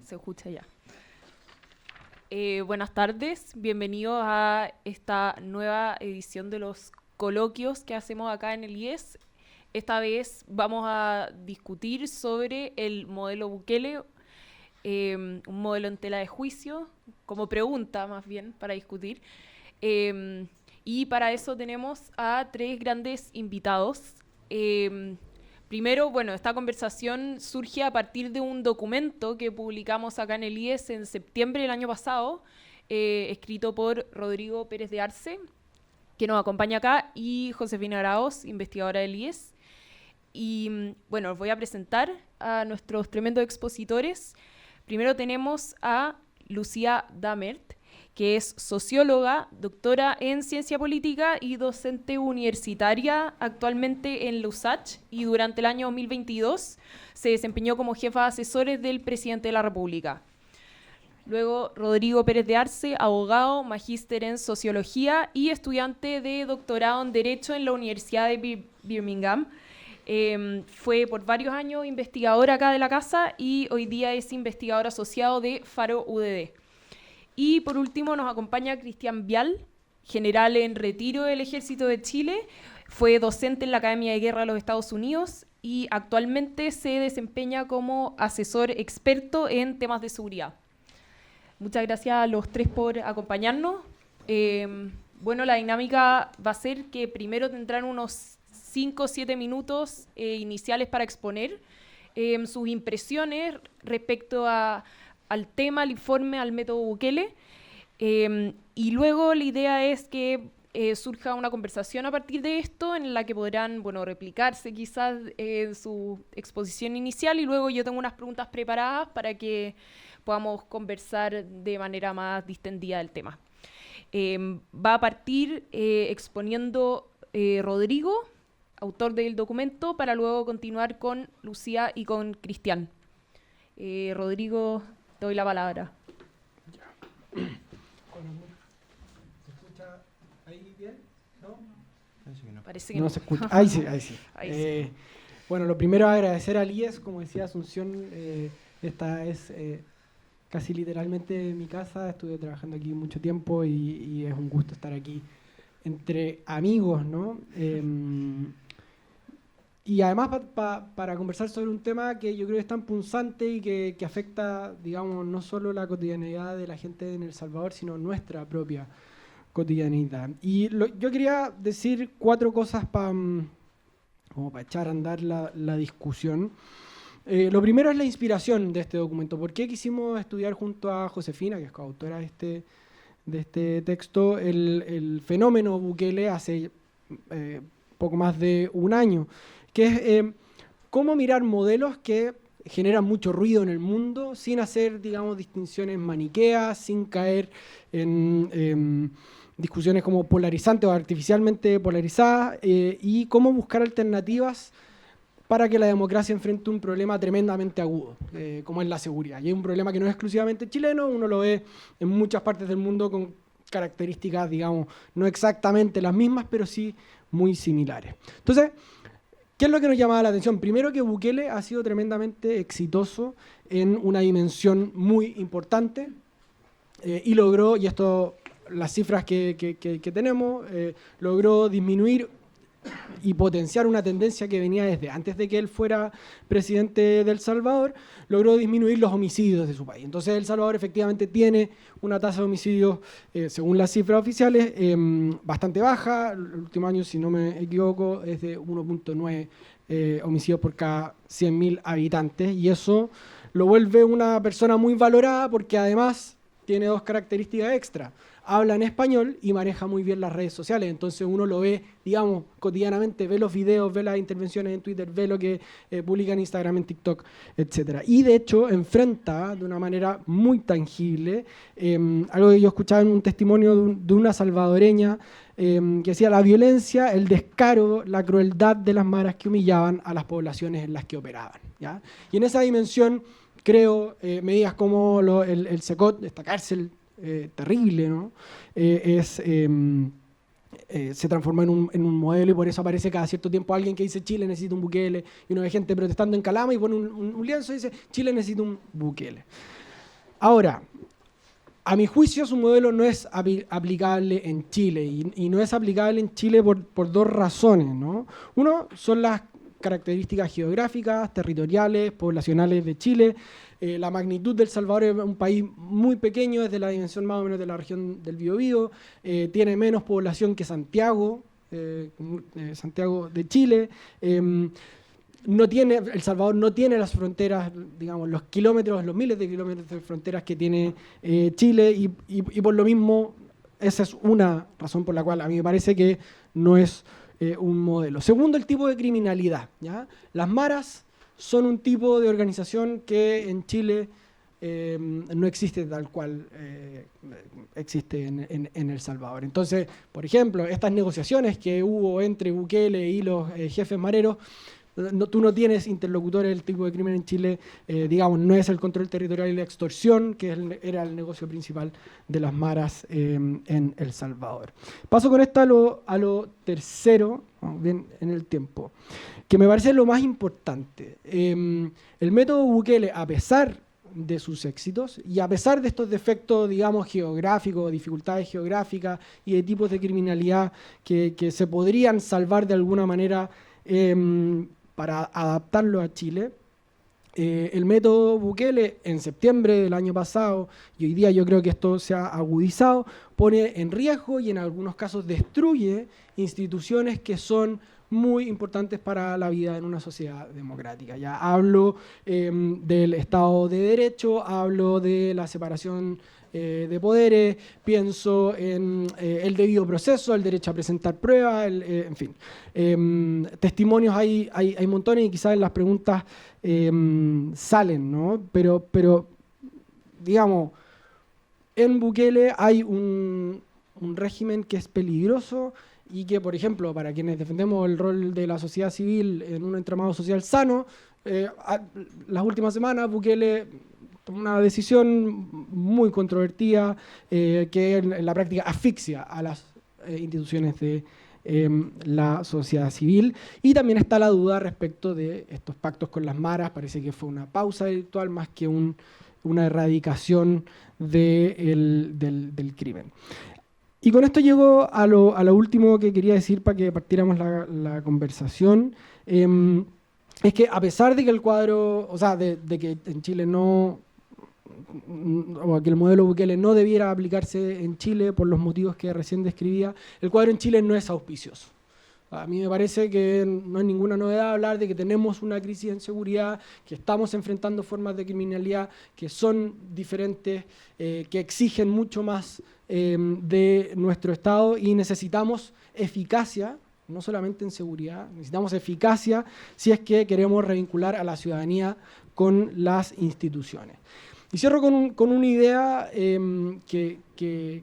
Se escucha ya. Buenas tardes, bienvenidos a esta nueva edición de los coloquios que hacemos acá en el IES. Esta vez vamos a discutir sobre el modelo Bukele, un modelo en tela de juicio, como pregunta más bien para discutir. Y para eso tenemos a tres grandes invitados. Primero, bueno, esta conversación surge a partir de un documento que publicamos acá en el IES en septiembre del año pasado, escrito por Rodrigo Pérez de Arce, que nos acompaña acá, y Josefina Araoz, investigadora del IES. Y bueno, os voy a presentar a nuestros tremendos expositores. Primero tenemos a Lucía Damert, que es socióloga, doctora en ciencia política y docente universitaria actualmente en la USACH, y durante el año 2022 se desempeñó como jefa de asesores del presidente de la República. Luego, Rodrigo Pérez de Arce, abogado, magíster en sociología y estudiante de doctorado en Derecho en la Universidad de Birmingham. Fue por varios años investigador acá de la casa y hoy día es investigador asociado de Faro UDD. Y por último nos acompaña Cristian Vial, general en retiro del Ejército de Chile, fue docente en la Academia de Guerra de los Estados Unidos y actualmente se desempeña como asesor experto en temas de seguridad. Muchas gracias a los tres por acompañarnos. Bueno, la dinámica va a ser que primero tendrán unos 5 o 7 minutos iniciales para exponer sus impresiones respecto al tema, al informe, al método Bukele, y luego la idea es que surja una conversación a partir de esto en la que podrán, bueno, replicarse quizás en su exposición inicial, y luego yo tengo unas preguntas preparadas para que podamos conversar de manera más distendida del tema. Va a partir exponiendo Rodrigo, autor del documento, para luego continuar con Lucía y con Cristian. Rodrigo, te doy la palabra. Ya. ¿Se escucha ahí bien? ¿No? Parece que no. Parece que no no. se escucha. Ahí sí, ahí sí. Ahí sí. Bueno, lo primero agradecer al IES, como decía Asunción, esta es casi literalmente mi casa, estuve trabajando aquí mucho tiempo y es un gusto estar aquí entre amigos, ¿no? Y además para conversar sobre un tema que yo creo que es tan punzante y que afecta, digamos, no solo la cotidianidad de la gente en El Salvador, sino nuestra propia cotidianidad. Y yo quería decir 4 cosas como para echar a andar la discusión. Lo primero es la inspiración de este documento. ¿Por qué quisimos estudiar junto a Josefina, que es coautora de este texto, el fenómeno Bukele hace poco más de un año? Que es cómo mirar modelos que generan mucho ruido en el mundo sin hacer, digamos, distinciones maniqueas, sin caer en discusiones como polarizantes o artificialmente polarizadas, y cómo buscar alternativas para que la democracia enfrente un problema tremendamente agudo, como es la seguridad. Y es un problema que no es exclusivamente chileno, uno lo ve en muchas partes del mundo con características, digamos, no exactamente las mismas, pero sí muy similares. Entonces, ¿qué es lo que nos llamaba la atención? Primero, que Bukele ha sido tremendamente exitoso en una dimensión muy importante y logró, y esto, las cifras que tenemos, logró disminuir y potenciar una tendencia que venía desde antes de que él fuera presidente de El Salvador, logró disminuir los homicidios de su país. Entonces El Salvador efectivamente tiene una tasa de homicidios, según las cifras oficiales, bastante baja. El último año, si no me equivoco, es de 1.9 homicidios por cada 100.000 habitantes, y eso lo vuelve una persona muy valorada porque además tiene 2 características extra. Habla en español y maneja muy bien las redes sociales, entonces uno lo ve, digamos, cotidianamente, ve los videos, ve las intervenciones en Twitter, ve lo que publica en Instagram, en TikTok, etc. Y de hecho enfrenta de una manera muy tangible algo que yo escuchaba en un testimonio de una salvadoreña que decía: la violencia, el descaro, la crueldad de las maras que humillaban a las poblaciones en las que operaban, ¿ya? Y en esa dimensión creo medidas como el SECOT, esta cárcel terrible, ¿no? Se transformó en un modelo, y por eso aparece cada cierto tiempo alguien que dice Chile necesita un Bukele, y uno ve gente protestando en Calama y pone un lienzo y dice Chile necesita un Bukele. Ahora, a mi juicio, su modelo no es aplicable en Chile y no es aplicable en Chile por dos razones, ¿no? Uno son las características geográficas, territoriales, poblacionales de Chile. La magnitud de El Salvador es un país muy pequeño, es de la dimensión más o menos de la región del Biobío, tiene menos población que Santiago, Santiago de Chile. El Salvador no tiene las fronteras, digamos, los kilómetros, los miles de kilómetros de fronteras que tiene Chile y por lo mismo esa es una razón por la cual a mí me parece que no es un modelo. Segundo, el tipo de criminalidad, ¿ya? Las maras son un tipo de organización que en Chile no existe tal cual existe en El Salvador. Entonces, por ejemplo, estas negociaciones que hubo entre Bukele y los jefes mareros, tú no tienes interlocutores del tipo de crimen en Chile, digamos, no es el control territorial y la extorsión, que era el negocio principal de las maras en El Salvador. Paso con esto a lo tercero, vamos bien en el tiempo, que me parece lo más importante. El método Bukele, a pesar de sus éxitos y a pesar de estos defectos, digamos, geográficos, dificultades geográficas y de tipos de criminalidad que se podrían salvar de alguna manera para adaptarlo a Chile, el método Bukele en septiembre del año pasado, y hoy día yo creo que esto se ha agudizado, pone en riesgo y en algunos casos destruye instituciones que son muy importantes para la vida en una sociedad democrática. Ya hablo del Estado de Derecho, hablo de la separación de poderes, pienso en el debido proceso, el derecho a presentar pruebas, en fin. Testimonios hay montones y quizás en las preguntas salen, ¿no? Pero digamos, en Bukele hay un régimen que es peligroso y que, por ejemplo, para quienes defendemos el rol de la sociedad civil en un entramado social sano, las últimas semanas Bukele tomó una decisión muy controvertida que en la práctica asfixia a las instituciones de la sociedad civil. Y también está la duda respecto de estos pactos con las maras. Parece que fue una pausa virtual más que una erradicación del crimen. Y con esto llego a lo último que quería decir para que partiéramos la conversación. Es que a pesar de que el cuadro, o sea, de que en Chile no, o que el modelo Bukele no debiera aplicarse en Chile por los motivos que recién describía, el cuadro en Chile no es auspicioso. A mí me parece que no es ninguna novedad hablar de que tenemos una crisis en seguridad, que estamos enfrentando formas de criminalidad que son diferentes, que exigen mucho más de nuestro Estado y necesitamos eficacia, no solamente en seguridad, necesitamos eficacia si es que queremos revincular a la ciudadanía con las instituciones. Y cierro con una idea que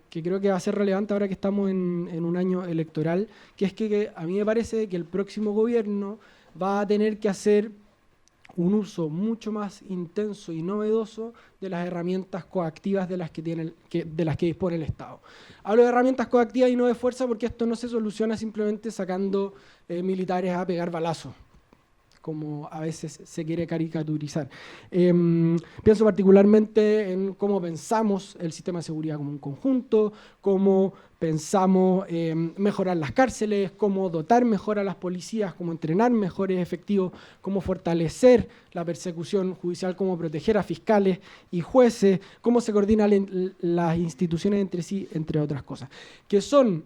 creo que va a ser relevante ahora que estamos en un año electoral, que es que a mí me parece que el próximo gobierno va a tener que hacer un uso mucho más intenso y novedoso de las herramientas coactivas de las que dispone el Estado. Hablo de herramientas coactivas y no de fuerza porque esto no se soluciona simplemente sacando militares a pegar balazos, como a veces se quiere caricaturizar. Pienso particularmente en cómo pensamos el sistema de seguridad como un conjunto, cómo pensamos mejorar las cárceles, cómo dotar mejor a las policías, cómo entrenar mejores efectivos, cómo fortalecer la persecución judicial, cómo proteger a fiscales y jueces, cómo se coordinan las instituciones entre sí, entre otras cosas, que son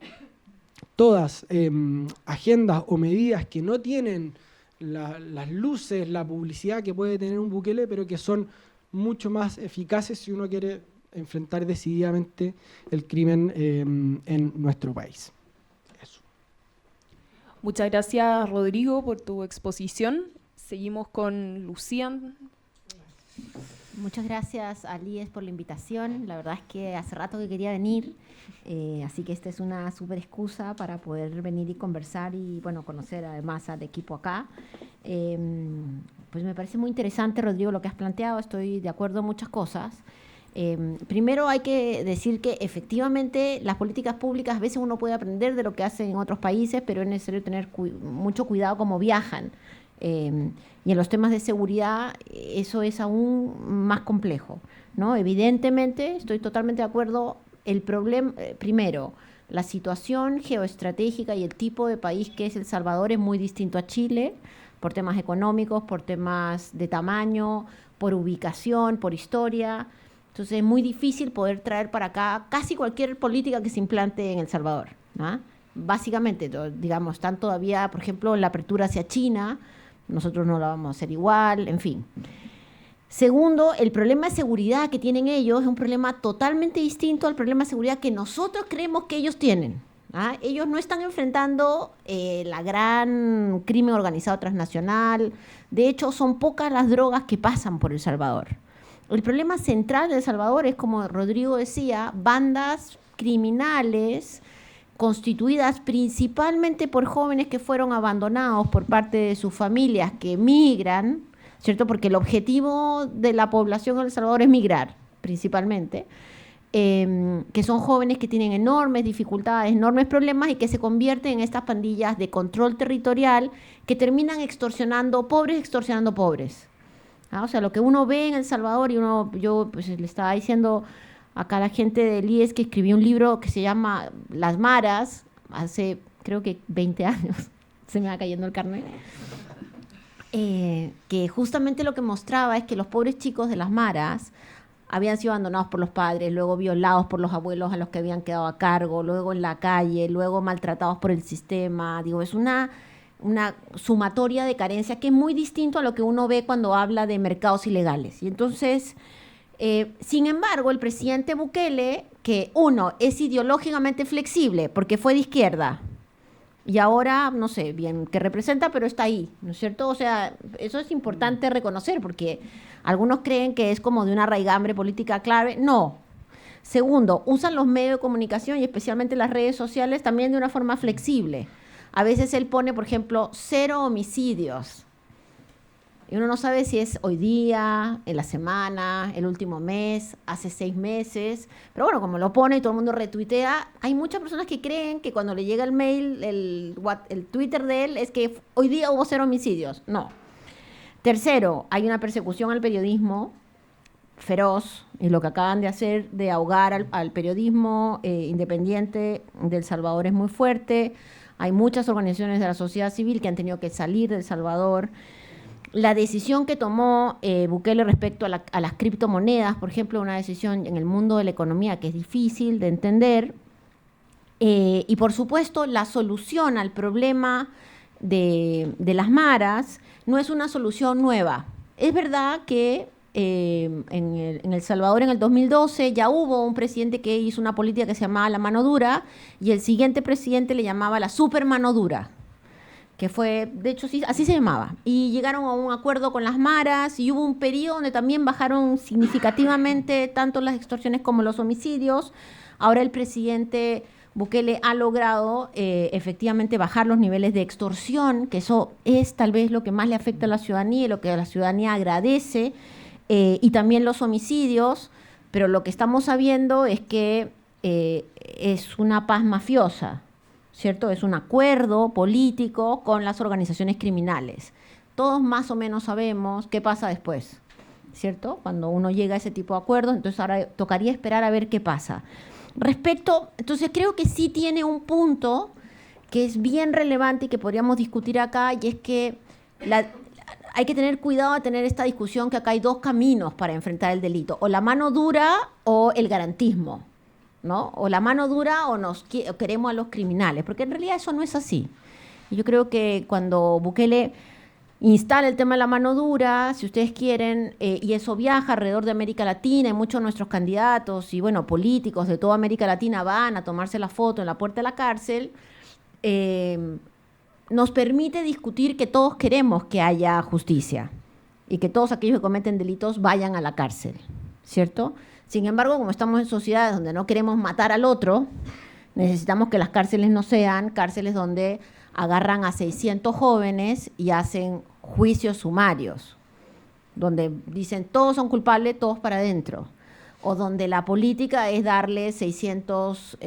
todas agendas o medidas que no tienen las luces, la publicidad que puede tener un Bukele, pero que son mucho más eficaces si uno quiere enfrentar decididamente el crimen en nuestro país. Eso. Muchas gracias, Rodrigo, por tu exposición. Seguimos con Lucía. Muchas gracias a Lies por la invitación. La verdad es que hace rato que quería venir, así que esta es una súper excusa para poder venir y conversar y, bueno, conocer además al equipo acá. Pues me parece muy interesante, Rodrigo, lo que has planteado. Estoy de acuerdo en muchas cosas. Primero hay que decir que efectivamente las políticas públicas a veces uno puede aprender de lo que hacen en otros países, pero es necesario tener mucho cuidado cómo viajan. Y en los temas de seguridad eso es aún más complejo, ¿no? Evidentemente, estoy totalmente de acuerdo, el problema, primero, la situación geoestratégica y el tipo de país que es El Salvador es muy distinto a Chile, por temas económicos, por temas de tamaño, por ubicación, por historia. Entonces es muy difícil poder traer para acá casi cualquier política que se implante en El Salvador, ¿no? Básicamente, digamos, están todavía, por ejemplo, en la apertura hacia China, nosotros no la vamos a hacer igual, en fin. Segundo, el problema de seguridad que tienen ellos es un problema totalmente distinto al problema de seguridad que nosotros creemos que ellos tienen. Ellos no están enfrentando la gran crimen organizado transnacional. De hecho, son pocas las drogas que pasan por El Salvador. El problema central de El Salvador es, como Rodrigo decía, bandas criminales constituidas principalmente por jóvenes que fueron abandonados por parte de sus familias que migran, ¿cierto? Porque el objetivo de la población en El Salvador es migrar, principalmente, que son jóvenes que tienen enormes dificultades, enormes problemas y que se convierten en estas pandillas de control territorial que terminan extorsionando pobres. O sea, lo que uno ve en El Salvador, yo pues, le estaba diciendo acá a la gente del IES que escribí un libro que se llama Las Maras, hace creo que 20 años, se me va cayendo el carnet, que justamente lo que mostraba es que los pobres chicos de Las Maras habían sido abandonados por los padres, luego violados por los abuelos a los que habían quedado a cargo, luego en la calle, luego maltratados por el sistema. Digo, es una sumatoria de carencias que es muy distinto a lo que uno ve cuando habla de mercados ilegales. Y entonces, sin embargo, el presidente Bukele, que uno, es ideológicamente flexible porque fue de izquierda, y ahora, no sé bien qué representa, pero está ahí, ¿no es cierto? O sea, eso es importante reconocer, porque algunos creen que es como de una raigambre política clave. No. Segundo, usan los medios de comunicación y especialmente las redes sociales también de una forma flexible. A veces él pone, por ejemplo, 0 homicidios. Y uno no sabe si es hoy día, en la semana, el último mes, hace 6 meses. Pero bueno, como lo pone y todo el mundo retuitea, hay muchas personas que creen que cuando le llega el mail, el Twitter de él, es que hoy día hubo 0 homicidios. No. Tercero, hay una persecución al periodismo feroz, y lo que acaban de hacer de ahogar al periodismo independiente de El Salvador es muy fuerte. Hay muchas organizaciones de la sociedad civil que han tenido que salir de El Salvador. La decisión que tomó Bukele respecto a las criptomonedas, por ejemplo, una decisión en el mundo de la economía que es difícil de entender. Y por supuesto, la solución al problema de las maras no es una solución nueva. Es verdad que en El Salvador en el 2012 ya hubo un presidente que hizo una política que se llamaba la mano dura y el siguiente presidente le llamaba la super mano dura, que fue, de hecho, sí, así se llamaba. Y llegaron a un acuerdo con las maras y hubo un periodo donde también bajaron significativamente tanto las extorsiones como los homicidios. Ahora el presidente Bukele ha logrado efectivamente bajar los niveles de extorsión, que eso es tal vez lo que más le afecta a la ciudadanía y lo que la ciudadanía agradece, y también los homicidios, pero lo que estamos sabiendo es que es una paz mafiosa, ¿cierto? Es un acuerdo político con las organizaciones criminales. Todos más o menos sabemos qué pasa después, ¿cierto? Cuando uno llega a ese tipo de acuerdos, entonces ahora tocaría esperar a ver qué pasa. Entonces creo que sí tiene un punto que es bien relevante y que podríamos discutir acá, y es que hay que tener cuidado de tener esta discusión que acá hay 2 caminos para enfrentar el delito, o la mano dura o el garantismo, ¿no? O la mano dura o queremos a los criminales, porque en realidad eso no es así. Y yo creo que cuando Bukele instala el tema de la mano dura, si ustedes quieren, y eso viaja alrededor de América Latina, y muchos de nuestros candidatos y bueno, políticos de toda América Latina van a tomarse la foto en la puerta de la cárcel, nos permite discutir que todos queremos que haya justicia y que todos aquellos que cometen delitos vayan a la cárcel, ¿cierto? Sin embargo, como estamos en sociedades donde no queremos matar al otro, necesitamos que las cárceles no sean cárceles donde agarran a 600 jóvenes y hacen juicios sumarios, donde dicen todos son culpables, todos para adentro, o donde la política es darle 600,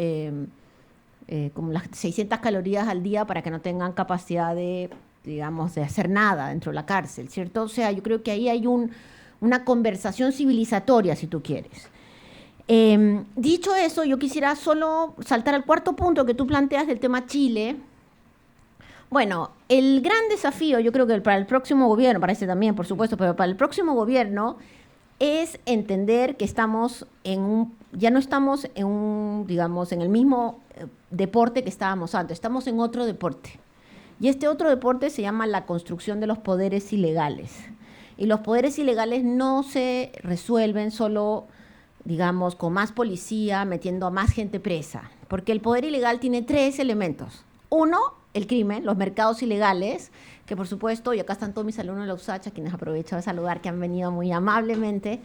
como las 600 calorías al día para que no tengan capacidad de digamos, de hacer nada dentro de la cárcel, ¿cierto? O sea, yo creo que ahí hay una conversación civilizatoria, si tú quieres. Dicho eso, yo quisiera solo saltar al cuarto punto que tú planteas del tema Chile. Bueno, el gran desafío, yo creo que para el próximo gobierno, para este también, por supuesto, pero para el próximo gobierno, es entender que ya no estamos digamos, en el mismo deporte que estábamos antes, estamos en otro deporte. Y este otro deporte se llama la construcción de los poderes ilegales. Y los poderes ilegales no se resuelven solo, digamos, con más policía, metiendo a más gente presa, porque el poder ilegal tiene 3 elementos. Uno, el crimen, los mercados ilegales, que por supuesto, y acá están todos mis alumnos de la USACH, a quienes aprovecho de saludar, que han venido muy amablemente.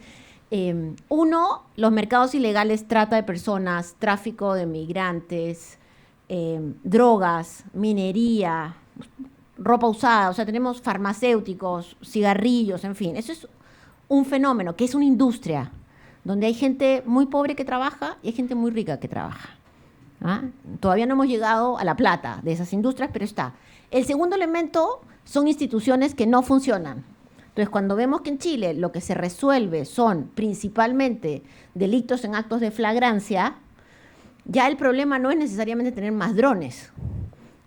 Uno, los mercados ilegales, trata de personas, tráfico de migrantes, drogas, minería, ropa usada, o sea, tenemos farmacéuticos, cigarrillos, en fin. Eso es un fenómeno, que es una industria, donde hay gente muy pobre que trabaja y hay gente muy rica que trabaja. ¿Ah? Todavía no hemos llegado a la plata de esas industrias, pero está. El segundo elemento son instituciones que no funcionan. Entonces, cuando vemos que en Chile lo que se resuelve son principalmente delitos en actos de flagrancia, ya el problema no es necesariamente tener más drones,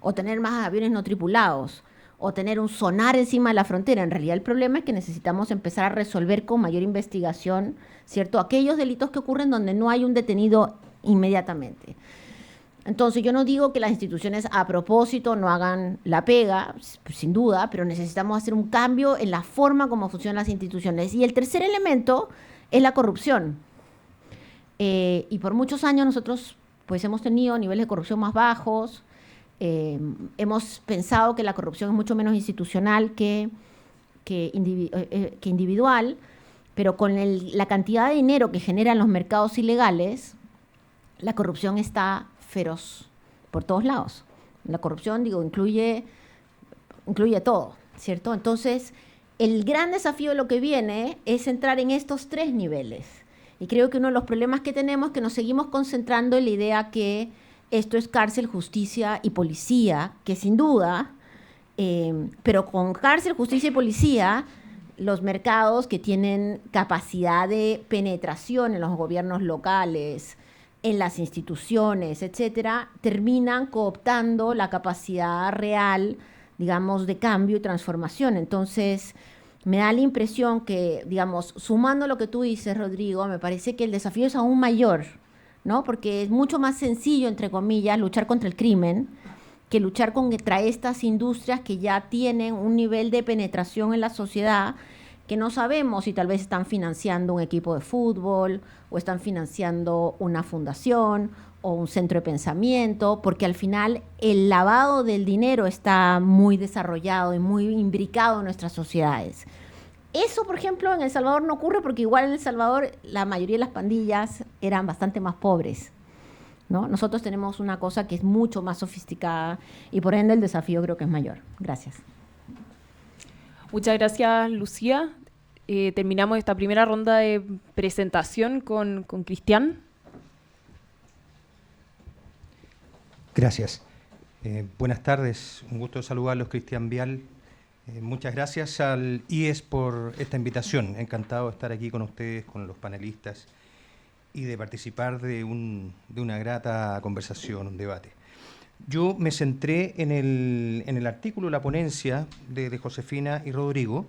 o tener más aviones no tripulados, o tener un sonar encima de la frontera. En realidad el problema es que necesitamos empezar a resolver con mayor investigación, ¿cierto?, aquellos delitos que ocurren donde no hay un detenido inmediatamente. Entonces, yo no digo que las instituciones a propósito no hagan la pega, sin duda, pero necesitamos hacer un cambio en la forma como funcionan las instituciones. Y el tercer elemento es la corrupción. Y por muchos años nosotros pues, hemos tenido niveles de corrupción más bajos. Hemos pensado que la corrupción es mucho menos institucional que individual, pero con la cantidad de dinero que generan los mercados ilegales, la corrupción está feroz por todos lados. La corrupción, digo, incluye todo, ¿cierto? Entonces, el gran desafío de lo que viene es entrar en estos 3 niveles. Y creo que uno de los problemas que tenemos es que nos seguimos concentrando en la idea que esto es cárcel, justicia y policía, que sin duda, pero con cárcel, justicia y policía, los mercados que tienen capacidad de penetración en los gobiernos locales, en las instituciones, etcétera, terminan cooptando la capacidad real, digamos, de cambio y transformación. Entonces, me da la impresión que, digamos, sumando lo que tú dices, Rodrigo, me parece que el desafío es aún mayor, ¿no? Porque es mucho más sencillo, entre comillas, luchar contra el crimen que luchar contra estas industrias que ya tienen un nivel de penetración en la sociedad que no sabemos si tal vez están financiando un equipo de fútbol o están financiando una fundación o un centro de pensamiento, porque al final el lavado del dinero está muy desarrollado y muy imbricado en nuestras sociedades. Eso, por ejemplo, en El Salvador no ocurre porque igual en El Salvador la mayoría de las pandillas eran bastante más pobres, ¿no? Nosotros tenemos una cosa que es mucho más sofisticada y por ende el desafío creo que es mayor. Gracias. Muchas gracias, Lucía. Terminamos esta primera ronda de presentación con Cristian. Gracias. Buenas tardes. Un gusto saludarlos, Cristian Vial. Muchas gracias al IES por esta invitación. Encantado de estar aquí con ustedes, con los panelistas y de participar de una grata conversación, un debate. Yo me centré en el artículo, la ponencia de Josefina y Rodrigo,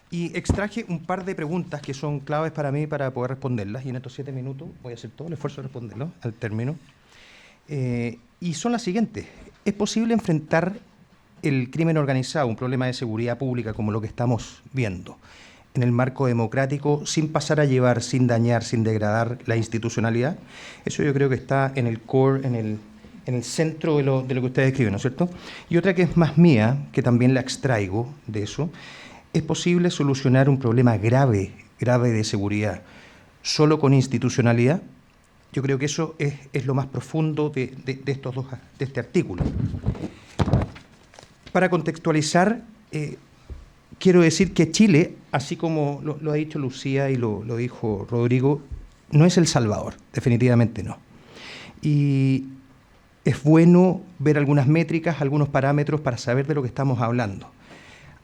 y extraje un par de preguntas que son claves para mí para poder responderlas, y en estos 7 minutos voy a hacer todo el esfuerzo de responderlas al término. Y son las siguientes. ¿Es posible enfrentar el crimen organizado, un problema de seguridad pública como lo que estamos viendo, en el marco democrático, sin pasar a llevar, sin dañar, sin degradar la institucionalidad? Eso yo creo que está en el core, en el centro de lo que ustedes escriben, ¿no es cierto? Y otra que es más mía, que también la extraigo de eso: ¿es posible solucionar un problema grave de seguridad solo con institucionalidad? Yo creo que eso es lo más profundo de este artículo. Para contextualizar, quiero decir que Chile, así como lo ha dicho Lucía y lo dijo Rodrigo, no es El Salvador, definitivamente no. Y es bueno ver algunas métricas, algunos parámetros para saber de lo que estamos hablando.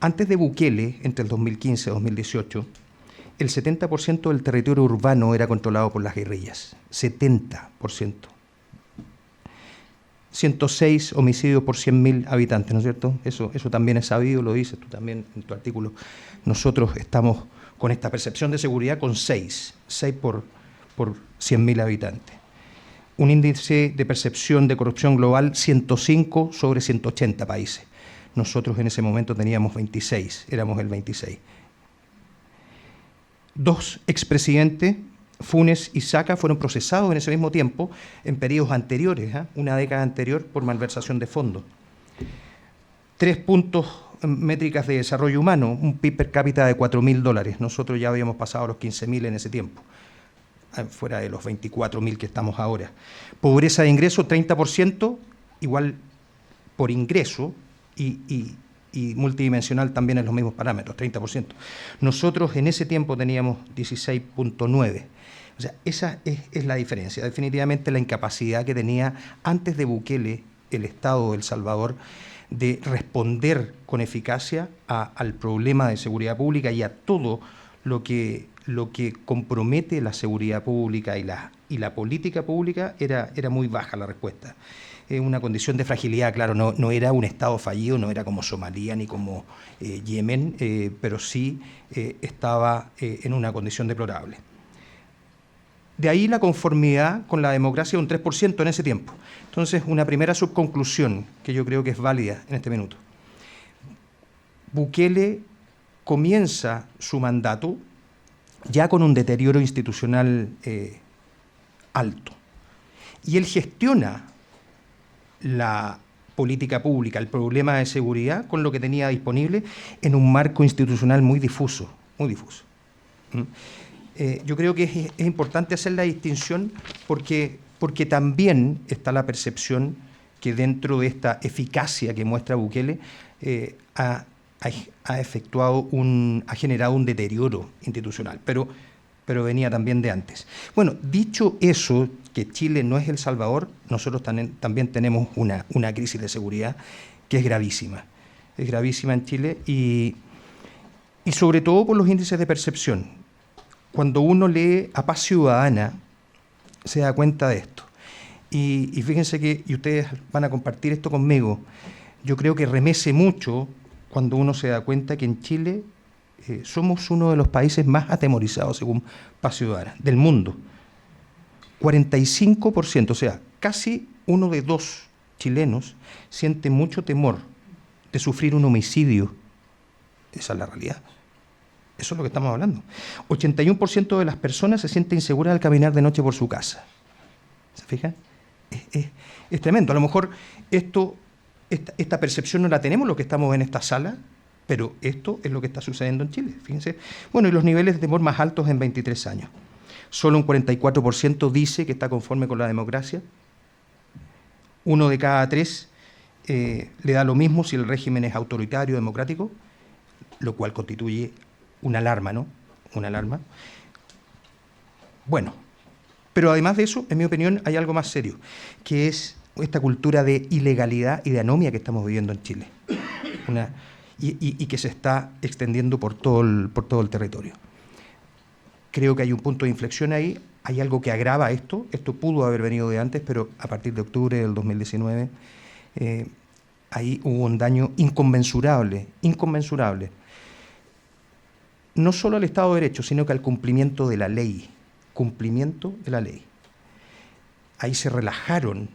Antes de Bukele, entre el 2015 y 2018, el 70% del territorio urbano era controlado por las guerrillas. 70%. 106 homicidios por 100.000 habitantes, ¿no es cierto? Eso también es sabido, lo dices tú también en tu artículo. Nosotros estamos con esta percepción de seguridad con 6 por 100.000 habitantes. Un índice de percepción de corrupción global 105 sobre 180 países. Nosotros en ese momento teníamos 26, éramos el 26. 2 expresidentes, Funes y Saca, fueron procesados en ese mismo tiempo, en periodos anteriores, una década anterior, por malversación de fondos. 3 puntos métricas de desarrollo humano, un PIB per cápita de $4.000. Nosotros ya habíamos pasado los 15.000 en ese tiempo, fuera de los 24.000 que estamos ahora. Pobreza de ingreso, 30%, igual por ingreso, y multidimensional también en los mismos parámetros, 30%. Nosotros en ese tiempo teníamos 16.9%. O sea, esa es la diferencia. Definitivamente la incapacidad que tenía antes de Bukele el Estado de El Salvador de responder con eficacia al problema de seguridad pública y a todo lo que compromete la seguridad pública y la política pública, era muy baja la respuesta. Una condición de fragilidad, claro, no era un Estado fallido, no era como Somalia ni como Yemen, pero sí estaba en una condición deplorable. De ahí la conformidad con la democracia de un 3% en ese tiempo. Entonces, una primera subconclusión que yo creo que es válida en este minuto. Bukele comienza su mandato ya con un deterioro institucional alto. Y él gestiona la política pública, el problema de seguridad, con lo que tenía disponible en un marco institucional muy difuso, muy difuso. Yo creo que es importante hacer la distinción porque también está la percepción que dentro de esta eficacia que muestra Bukele ha generado un deterioro institucional, pero venía también de antes. Bueno, dicho eso, que Chile no es El Salvador, nosotros también tenemos una crisis de seguridad que es gravísima en Chile y sobre todo por los índices de percepción. Cuando uno lee a Paz Ciudadana, se da cuenta de esto. Y fíjense que, y ustedes van a compartir esto conmigo, yo creo que remece mucho cuando uno se da cuenta que en Chile somos uno de los países más atemorizados, según Paz Ciudadana, del mundo. 45%, o sea, casi 1 de 2 chilenos siente mucho temor de sufrir un homicidio. Esa es la realidad. Eso es lo que estamos hablando. 81% de las personas se sienten inseguras al caminar de noche por su casa. ¿Se fijan? Es tremendo. A lo mejor esta percepción no la tenemos los que estamos en esta sala, pero esto es lo que está sucediendo en Chile. Fíjense. Bueno, y los niveles de temor más altos en 23 años. Solo un 44% dice que está conforme con la democracia. 1 de cada 3 le da lo mismo si el régimen es autoritario o democrático, lo cual constituye una alarma, ¿no? Una alarma. Bueno, pero además de eso, en mi opinión, hay algo más serio, que es esta cultura de ilegalidad y de anomia que estamos viviendo en Chile, y que se está extendiendo por todo el territorio. Creo que hay un punto de inflexión ahí, hay algo que agrava esto pudo haber venido de antes, pero a partir de octubre del 2019, ahí hubo un daño inconmensurable, no solo al Estado de Derecho, sino que al cumplimiento de la ley. Ahí se relajaron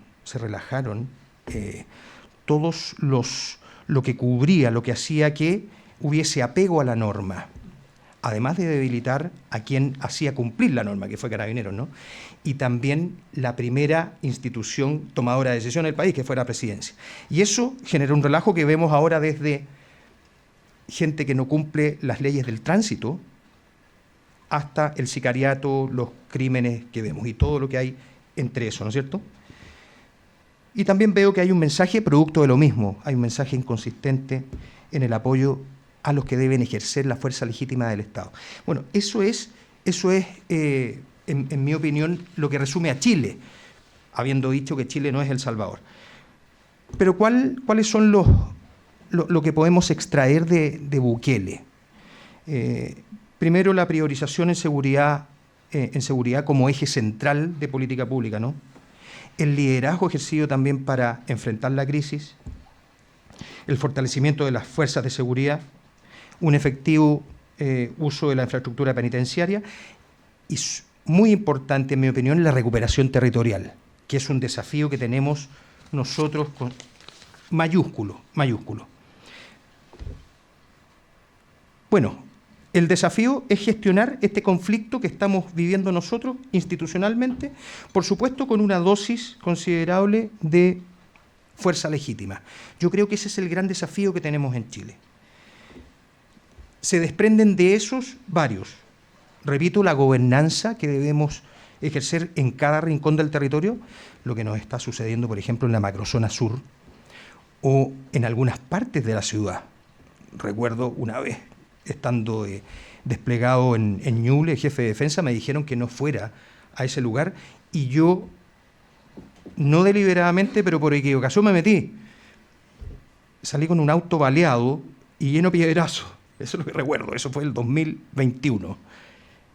todos lo que cubría, lo que hacía que hubiese apego a la norma, además de debilitar a quien hacía cumplir la norma, que fue Carabineros, ¿no? Y también la primera institución tomadora de decisión del país, que fue la Presidencia. Y eso generó un relajo que vemos ahora desde gente que no cumple las leyes del tránsito, hasta el sicariato, los crímenes que vemos y todo lo que hay entre eso, ¿no es cierto? Y también veo que hay un mensaje producto de lo mismo, hay un mensaje inconsistente en el apoyo a los que deben ejercer la fuerza legítima del Estado. Bueno, eso es en mi opinión, lo que resume a Chile, habiendo dicho que Chile no es El Salvador. Pero ¿cuáles son lo que podemos extraer de Bukele. Primero, la priorización en seguridad como eje central de política pública, ¿no? El liderazgo ejercido también para enfrentar la crisis, el fortalecimiento de las fuerzas de seguridad, un efectivo uso de la infraestructura penitenciaria y, muy importante, en mi opinión, la recuperación territorial, que es un desafío que tenemos nosotros con mayúsculo. Bueno, el desafío es gestionar este conflicto que estamos viviendo nosotros institucionalmente, por supuesto con una dosis considerable de fuerza legítima. Yo creo que ese es el gran desafío que tenemos en Chile. Se desprenden de esos varios. Repito, la gobernanza que debemos ejercer en cada rincón del territorio, lo que nos está sucediendo, por ejemplo, en la macrozona sur o en algunas partes de la ciudad. Recuerdo una vez, estando desplegado en Ñuble, jefe de defensa, me dijeron que no fuera a ese lugar y yo, no deliberadamente, pero por equivocación me metí. Salí con un auto baleado y lleno de piedrazos. Eso es lo que recuerdo, eso fue el 2021.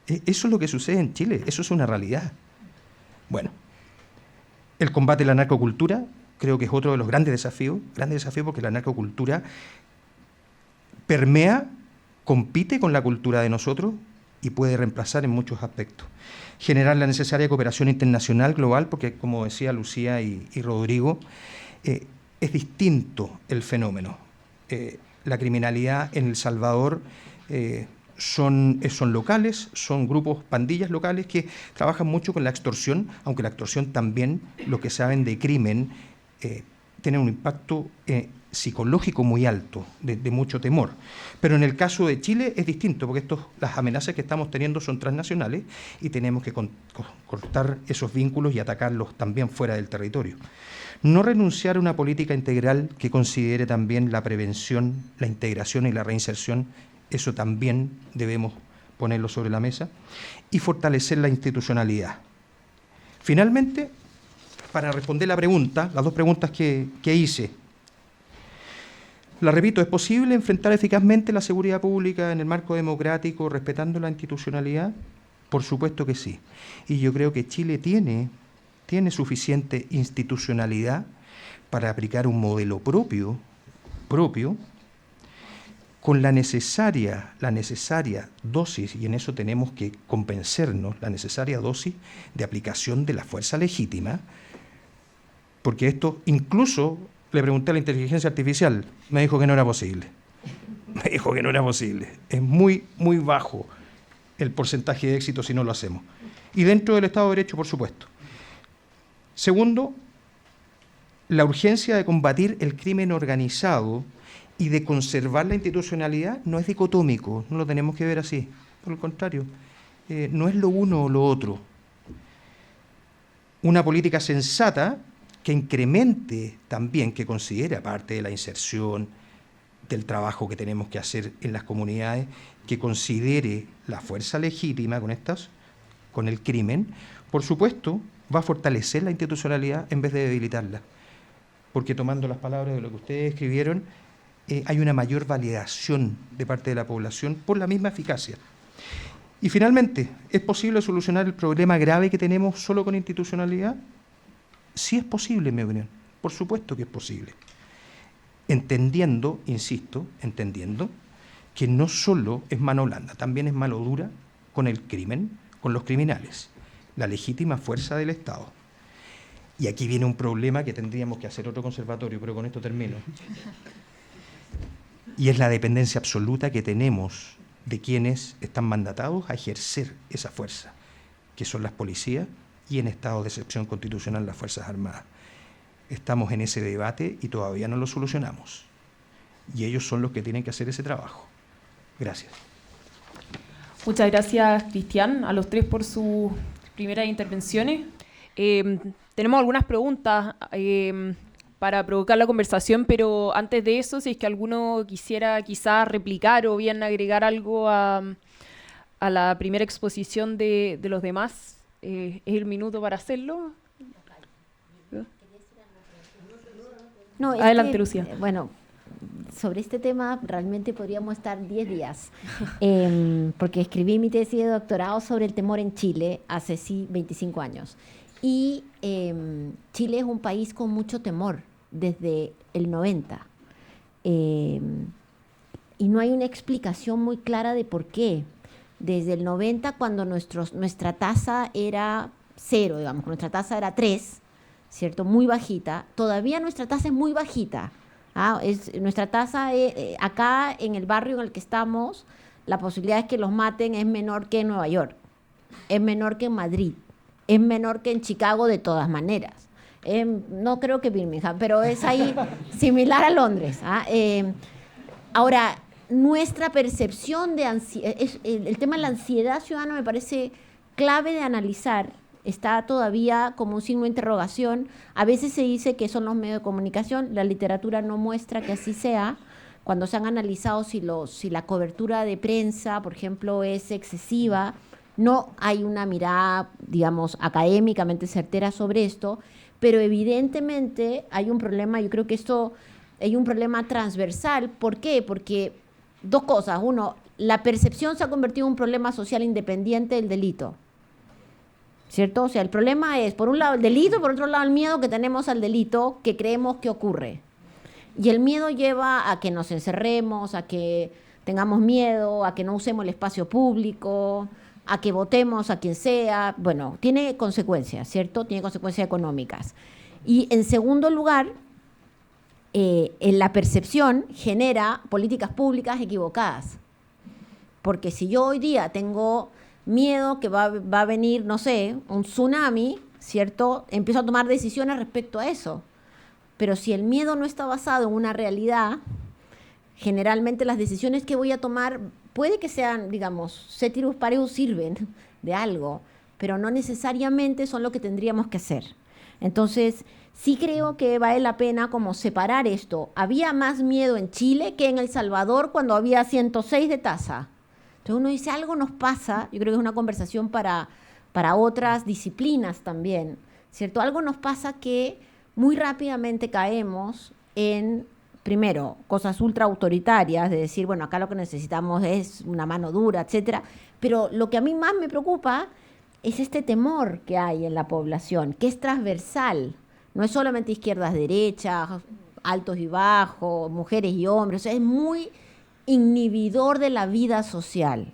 Eso es lo que sucede en Chile, eso es una realidad. Bueno, el combate a la narcocultura creo que es otro de los grandes desafíos porque la narcocultura permea, compite con la cultura de nosotros y puede reemplazar en muchos aspectos. Generar la necesaria cooperación internacional global, porque como decía Lucía y Rodrigo, es distinto el fenómeno. La criminalidad en El Salvador son locales, son grupos, pandillas locales que trabajan mucho con la extorsión, aunque la extorsión también, lo que saben de crimen, tiene un impacto psicológico muy alto, de mucho temor. Pero en el caso de Chile es distinto, porque las amenazas que estamos teniendo son transnacionales y tenemos que cortar esos vínculos y atacarlos también fuera del territorio. No renunciar a una política integral que considere también la prevención, la integración y la reinserción, eso también debemos ponerlo sobre la mesa, y fortalecer la institucionalidad. Finalmente, para responder la pregunta, las dos preguntas que hice, la repito, ¿es posible enfrentar eficazmente la seguridad pública en el marco democrático respetando la institucionalidad? Por supuesto que sí. Y yo creo que Chile tiene suficiente institucionalidad para aplicar un modelo propio, con la necesaria dosis, y en eso tenemos que convencernos, la necesaria dosis de aplicación de la fuerza legítima, porque esto incluso... Le pregunté a la inteligencia artificial, me dijo que no era posible. Es muy, muy bajo el porcentaje de éxito si no lo hacemos. Y dentro del Estado de Derecho, por supuesto. Segundo, la urgencia de combatir el crimen organizado y de conservar la institucionalidad no es dicotómico, no lo tenemos que ver así. Por el contrario, no es lo uno o lo otro. Una política sensata que incremente también, que considere, aparte de la inserción, del trabajo que tenemos que hacer en las comunidades, que considere la fuerza legítima con el crimen, por supuesto, va a fortalecer la institucionalidad en vez de debilitarla. Porque tomando las palabras de lo que ustedes escribieron, hay una mayor validación de parte de la población por la misma eficacia. Y finalmente, ¿es posible solucionar el problema grave que tenemos solo con institucionalidad? Sí es posible, en mi opinión. Por supuesto que es posible. Entendiendo que no solo es mano blanda, también es mano dura con el crimen, con los criminales, la legítima fuerza del Estado. Y aquí viene un problema que tendríamos que hacer otro conservatorio, pero con esto termino. Y es la dependencia absoluta que tenemos de quienes están mandatados a ejercer esa fuerza, que son las policías y en estado de excepción constitucional las Fuerzas Armadas. Estamos en ese debate y todavía no lo solucionamos. Y ellos son los que tienen que hacer ese trabajo. Gracias. Muchas gracias, Cristian, a los tres por sus primeras intervenciones. Tenemos algunas preguntas para provocar la conversación, pero antes de eso, si es que alguno quisiera quizás replicar o bien agregar algo a la primera exposición de los demás, es el minuto para hacerlo. No, Adelante, Lucía. Bueno, sobre este tema realmente podríamos estar 10 días, porque escribí mi tesis de doctorado sobre el temor en Chile hace 25 años. Y Chile es un país con mucho temor desde el 90. Y no hay una explicación muy clara de por qué. Desde el 90, cuando nuestra tasa era 0, digamos, nuestra tasa era 3, ¿cierto? Muy bajita. Todavía nuestra tasa es muy bajita. Nuestra tasa, acá en el barrio en el que estamos, la posibilidad de que los maten es menor que en Nueva York, es menor que en Madrid, es menor que en Chicago de todas maneras. No creo que Birmingham, pero es ahí similar a Londres. Ahora, nuestra percepción de ansiedad, el tema de la ansiedad ciudadana me parece clave de analizar. Está todavía como un signo de interrogación. A veces se dice que son los medios de comunicación, la literatura no muestra que así sea. Cuando se han analizado si la cobertura de prensa, por ejemplo, es excesiva, no hay una mirada, digamos, académicamente certera sobre esto, pero evidentemente hay un problema, yo creo que hay un problema transversal. ¿Por qué? Porque dos cosas. Uno, la percepción se ha convertido en un problema social independiente del delito, ¿cierto? O sea, el problema es, por un lado, el delito, por otro lado, el miedo que tenemos al delito que creemos que ocurre. Y el miedo lleva a que nos encerremos, a que tengamos miedo, a que no usemos el espacio público, a que votemos a quien sea. Bueno, tiene consecuencias, ¿cierto? Tiene consecuencias económicas. Y en segundo lugar, en la percepción genera políticas públicas equivocadas. Porque si yo hoy día tengo miedo que va a venir, no sé, un tsunami, ¿cierto? Empiezo a tomar decisiones respecto a eso. Pero si el miedo no está basado en una realidad, generalmente las decisiones que voy a tomar puede que sean, digamos, ceteris paribus sirven de algo, pero no necesariamente son lo que tendríamos que hacer. Entonces, sí creo que vale la pena como separar esto. Había más miedo en Chile que en El Salvador cuando había 106 de tasa. Entonces uno dice, algo nos pasa, yo creo que es una conversación para otras disciplinas también, ¿cierto? Algo nos pasa que muy rápidamente caemos en, primero, cosas ultra autoritarias, de decir, bueno, acá lo que necesitamos es una mano dura, etcétera. Pero lo que a mí más me preocupa es este temor que hay en la población, que es transversal. No es solamente izquierdas, derechas, altos y bajos, mujeres y hombres. O sea, es muy inhibidor de la vida social.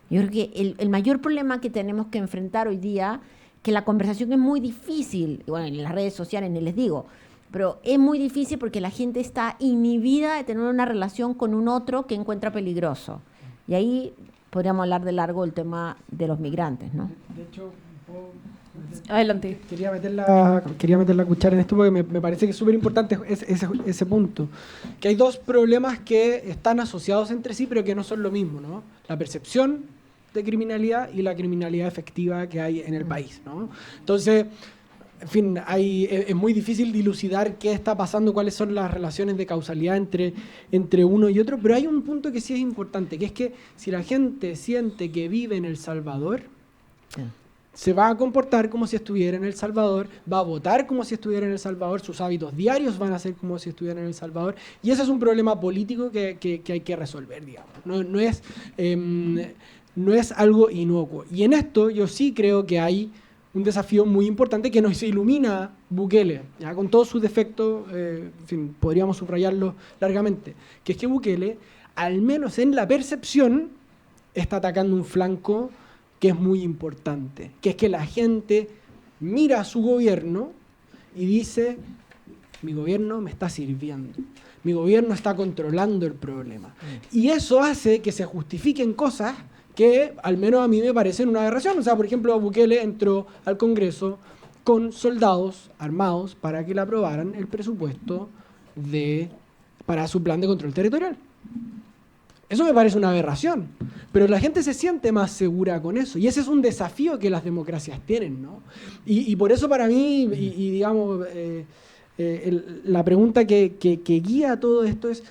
Yo creo que el mayor problema que tenemos que enfrentar hoy día, que la conversación es muy difícil, bueno, en las redes sociales ni les digo, pero es muy difícil porque la gente está inhibida de tener una relación con un otro que encuentra peligroso. Y ahí podríamos hablar de largo el tema de los migrantes, ¿no? De hecho, Adelante. quería meter la cuchara en esto porque me parece que es súper importante ese punto. Que hay dos problemas que están asociados entre sí, pero que no son lo mismo, ¿no? La percepción de criminalidad y la criminalidad efectiva que hay en el país, ¿no? Entonces, en fin, es muy difícil dilucidar qué está pasando, cuáles son las relaciones de causalidad entre uno y otro, pero hay un punto que sí es importante, que es que si la gente siente que vive en El Salvador, se va a comportar como si estuviera en El Salvador, va a votar como si estuviera en El Salvador, sus hábitos diarios van a ser como si estuviera en El Salvador, y ese es un problema político que hay que resolver, digamos. No es algo inocuo. Y en esto yo sí creo que hay un desafío muy importante que nos ilumina Bukele, ¿ya? Con todos sus defectos, en fin, podríamos subrayarlo largamente, que es que Bukele, al menos en la percepción, está atacando un flanco que es muy importante, que es que la gente mira a su gobierno y dice, mi gobierno me está sirviendo, mi gobierno está controlando el problema. Y eso hace que se justifiquen cosas que al menos a mí me parecen una aberración. O sea, por ejemplo, Bukele entró al Congreso con soldados armados para que le aprobaran el presupuesto para su plan de control territorial. Eso me parece una aberración, pero la gente se siente más segura con eso, y ese es un desafío que las democracias tienen, ¿no? Y por eso para mí, digamos, la pregunta que guía todo esto es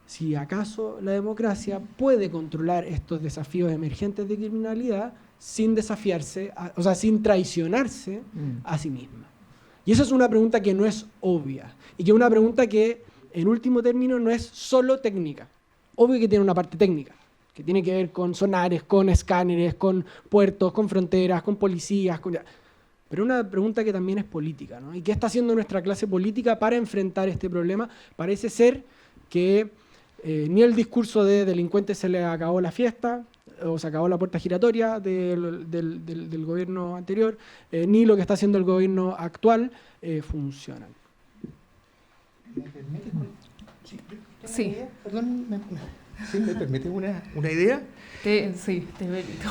si acaso la democracia puede controlar estos desafíos emergentes de criminalidad sin desafiarse, o sea, sin traicionarse a sí misma. Y esa es una pregunta que no es obvia, y que es una pregunta que en último término, no es solo técnica. Obvio que tiene una parte técnica, que tiene que ver con sonares, con escáneres, con puertos, con fronteras, con policías, pero una pregunta que también es política, ¿no? ¿Y qué está haciendo nuestra clase política para enfrentar este problema? Parece ser que ni el discurso de delincuentes se le acabó la fiesta, o se acabó la puerta giratoria del gobierno anterior, ni lo que está haciendo el gobierno actual funcionan. ¿Me permites? Sí. Perdón, ¿sí me permite una idea? Sí, te permito.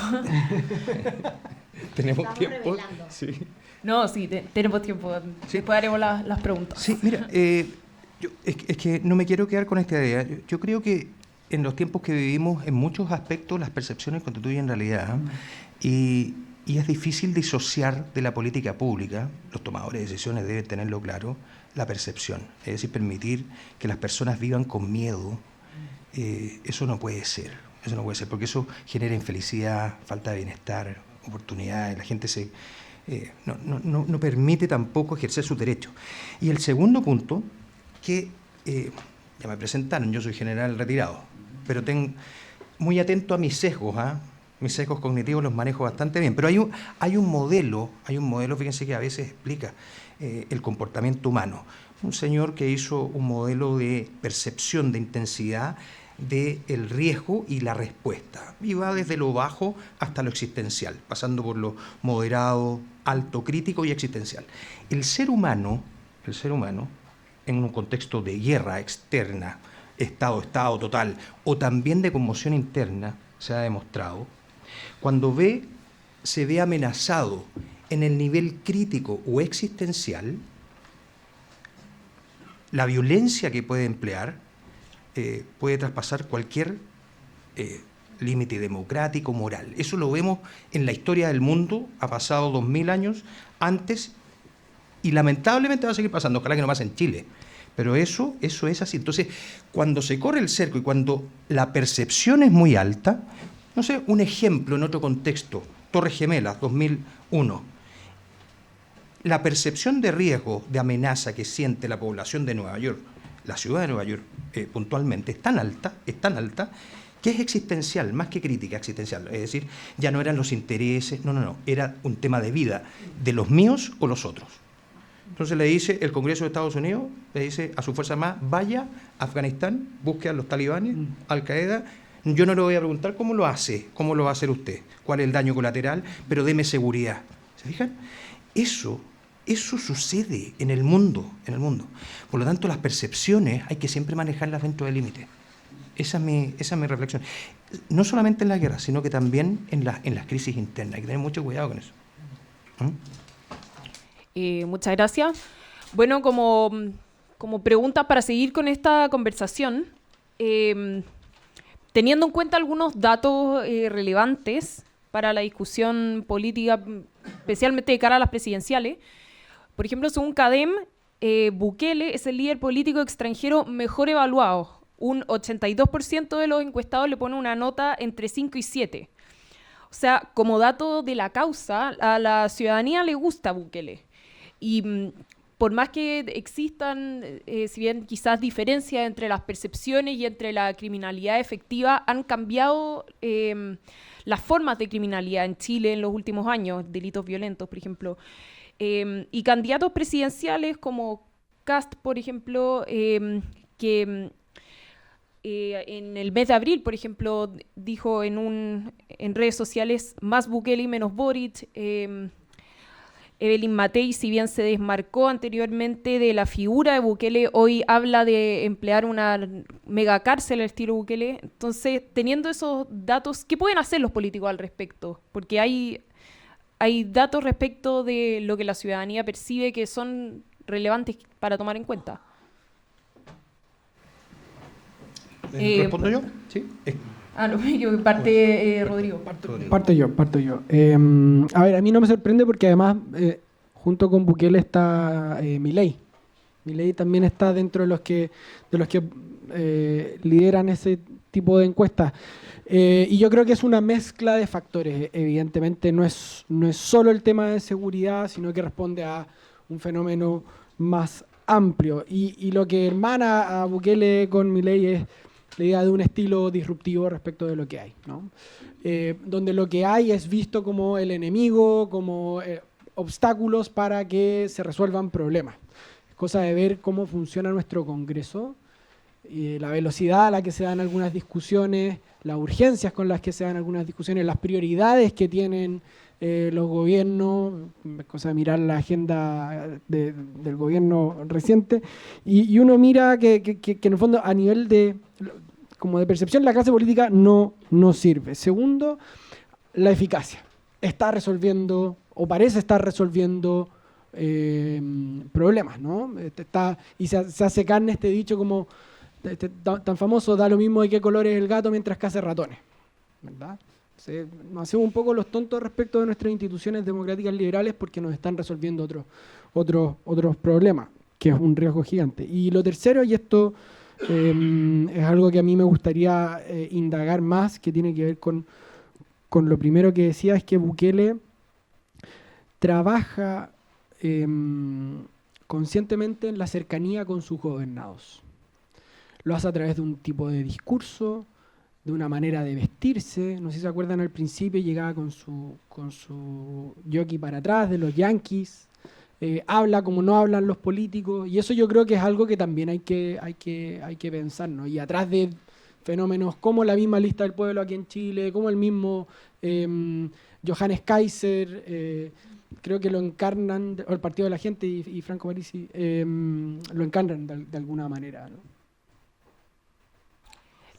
¿Tenemos Estamos tiempo? revelando. Sí. No, sí, tenemos tiempo. Sí. Después haremos las preguntas. Sí, mira, es que no me quiero quedar con esta idea. Yo creo que en los tiempos que vivimos, en muchos aspectos, las percepciones constituyen realidad. Y es difícil disociar de la política pública, los tomadores de decisiones deben tenerlo claro, la percepción. Es decir, permitir que las personas vivan con miedo, eso no puede ser. Eso no puede ser, porque eso genera infelicidad, falta de bienestar, oportunidades. La gente no permite tampoco ejercer sus derechos. Y el segundo punto, que ya me presentaron, yo soy general retirado, pero tengo muy atento a mis sesgos, mis sesgos cognitivos los manejo bastante bien, pero hay un modelo, fíjense que a veces explica el comportamiento humano. Un señor que hizo un modelo de percepción de intensidad del riesgo y la respuesta, y va desde lo bajo hasta lo existencial, pasando por lo moderado, alto, crítico y existencial. El ser humano, en un contexto de guerra externa, estado total, o también de conmoción interna, se ha demostrado, cuando se ve amenazado en el nivel crítico o existencial, la violencia que puede emplear puede traspasar cualquier límite democrático, moral. Eso lo vemos en la historia del mundo, ha pasado 2000 años antes y lamentablemente va a seguir pasando, ojalá que no pase en Chile. Pero eso es así. Entonces, cuando se corre el cerco y cuando la percepción es muy alta, no sé, un ejemplo en otro contexto, Torres Gemelas, 2001. La percepción de riesgo, de amenaza que siente la población de Nueva York, la ciudad de Nueva York puntualmente, es tan alta, que es existencial, más que crítica, existencial. Es decir, ya no eran los intereses, no, era un tema de vida, de los míos o los otros. Entonces le dice el Congreso de Estados Unidos, le dice a su Fuerza Armada, vaya a Afganistán, busque a los talibanes, Al-Qaeda. Yo no le voy a preguntar cómo lo va a hacer usted, cuál es el daño colateral, pero deme seguridad. ¿Se fijan? Eso sucede en el mundo. Por lo tanto, las percepciones hay que siempre manejarlas dentro del límite. Esa es mi reflexión. No solamente en la guerra, sino que también en las crisis internas. Hay que tener mucho cuidado con eso. Muchas gracias. Bueno, como pregunta para seguir con esta conversación, teniendo en cuenta algunos datos relevantes para la discusión política, especialmente de cara a las presidenciales, por ejemplo, según CADEM, Bukele es el líder político extranjero mejor evaluado. Un 82% de los encuestados le pone una nota entre 5 y 7. O sea, como dato de la causa, a la ciudadanía le gusta Bukele. Y por más que existan, si bien quizás diferencias entre las percepciones y entre la criminalidad efectiva, han cambiado las formas de criminalidad en Chile en los últimos años, delitos violentos, por ejemplo. Y candidatos presidenciales como Kast, por ejemplo, que en el mes de abril, por ejemplo, dijo en redes sociales más Bukele y menos Boric. Evelyn Matei, si bien se desmarcó anteriormente de la figura de Bukele, hoy habla de emplear una megacárcel al estilo Bukele. Entonces, teniendo esos datos, ¿qué pueden hacer los políticos al respecto? Porque hay datos respecto de lo que la ciudadanía percibe que son relevantes para tomar en cuenta. ¿Respondo yo? Sí. No, parte Rodrigo. Parto yo. A ver, a mí no me sorprende porque además junto con Bukele está Milei. Milei también está dentro de los que lideran ese tipo de encuestas. Y yo creo que es una mezcla de factores. Evidentemente no es solo el tema de seguridad, sino que responde a un fenómeno más amplio. Y lo que hermana a Bukele con Milei es la idea de un estilo disruptivo respecto de lo que hay, ¿no? Donde lo que hay es visto como el enemigo, como obstáculos para que se resuelvan problemas. Es cosa de ver cómo funciona nuestro Congreso, la velocidad a la que se dan algunas discusiones, las urgencias con las que se dan algunas discusiones, las prioridades que tienen los gobiernos, cosa de mirar la agenda del gobierno reciente, y uno mira que en el fondo a nivel de percepción la clase política no sirve. Segundo, la eficacia. Está resolviendo, o parece estar resolviendo problemas, ¿no? Y se hace carne este dicho como tan famoso, da lo mismo de qué color es el gato mientras que hace ratones, ¿verdad? Nos hacemos un poco los tontos respecto de nuestras instituciones democráticas liberales porque nos están resolviendo otros problemas, que es un riesgo gigante. Y lo tercero, y esto es algo que a mí me gustaría indagar más, que tiene que ver con lo primero que decía, es que Bukele trabaja conscientemente en la cercanía con sus gobernados. Lo hace a través de un tipo de discurso, de una manera de vestirse. No sé si se acuerdan, al principio llegaba con su jockey para atrás de los Yankees, habla como no hablan los políticos, y eso yo creo que es algo que también hay que pensar, ¿no? Y atrás de fenómenos como la misma Lista del Pueblo aquí en Chile, como el mismo Johannes Kaiser, creo que lo encarnan, o el Partido de la Gente y Franco Parisi, lo encarnan de alguna manera, ¿no?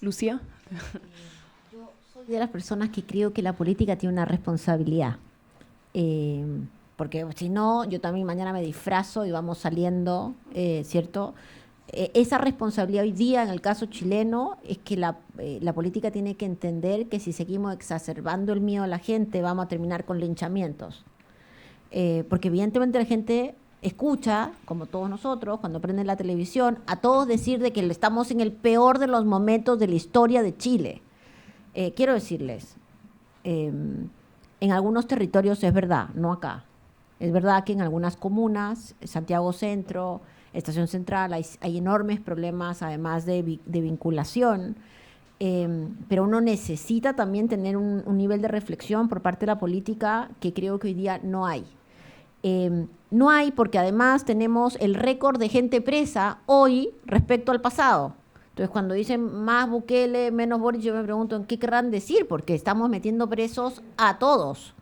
Lucía. Yo soy de las personas que creo que la política tiene una responsabilidad. Porque si no, yo también mañana me disfrazo y vamos saliendo, ¿cierto? Esa responsabilidad hoy día, en el caso chileno, es que la política tiene que entender que si seguimos exacerbando el miedo a la gente, vamos a terminar con linchamientos. Porque evidentemente la gente escucha, como todos nosotros, cuando prenden la televisión, a todos decir de que estamos en el peor de los momentos de la historia de Chile. Quiero decirles, en algunos territorios es verdad, no acá. Es verdad que en algunas comunas, Santiago Centro, Estación Central, hay enormes problemas, además de vinculación, pero uno necesita también tener un nivel de reflexión por parte de la política que creo que hoy día no hay. No hay porque además tenemos el récord de gente presa hoy respecto al pasado. Entonces, cuando dicen más Bukele, menos Boric, yo me pregunto en qué querrán decir, porque estamos metiendo presos a todos.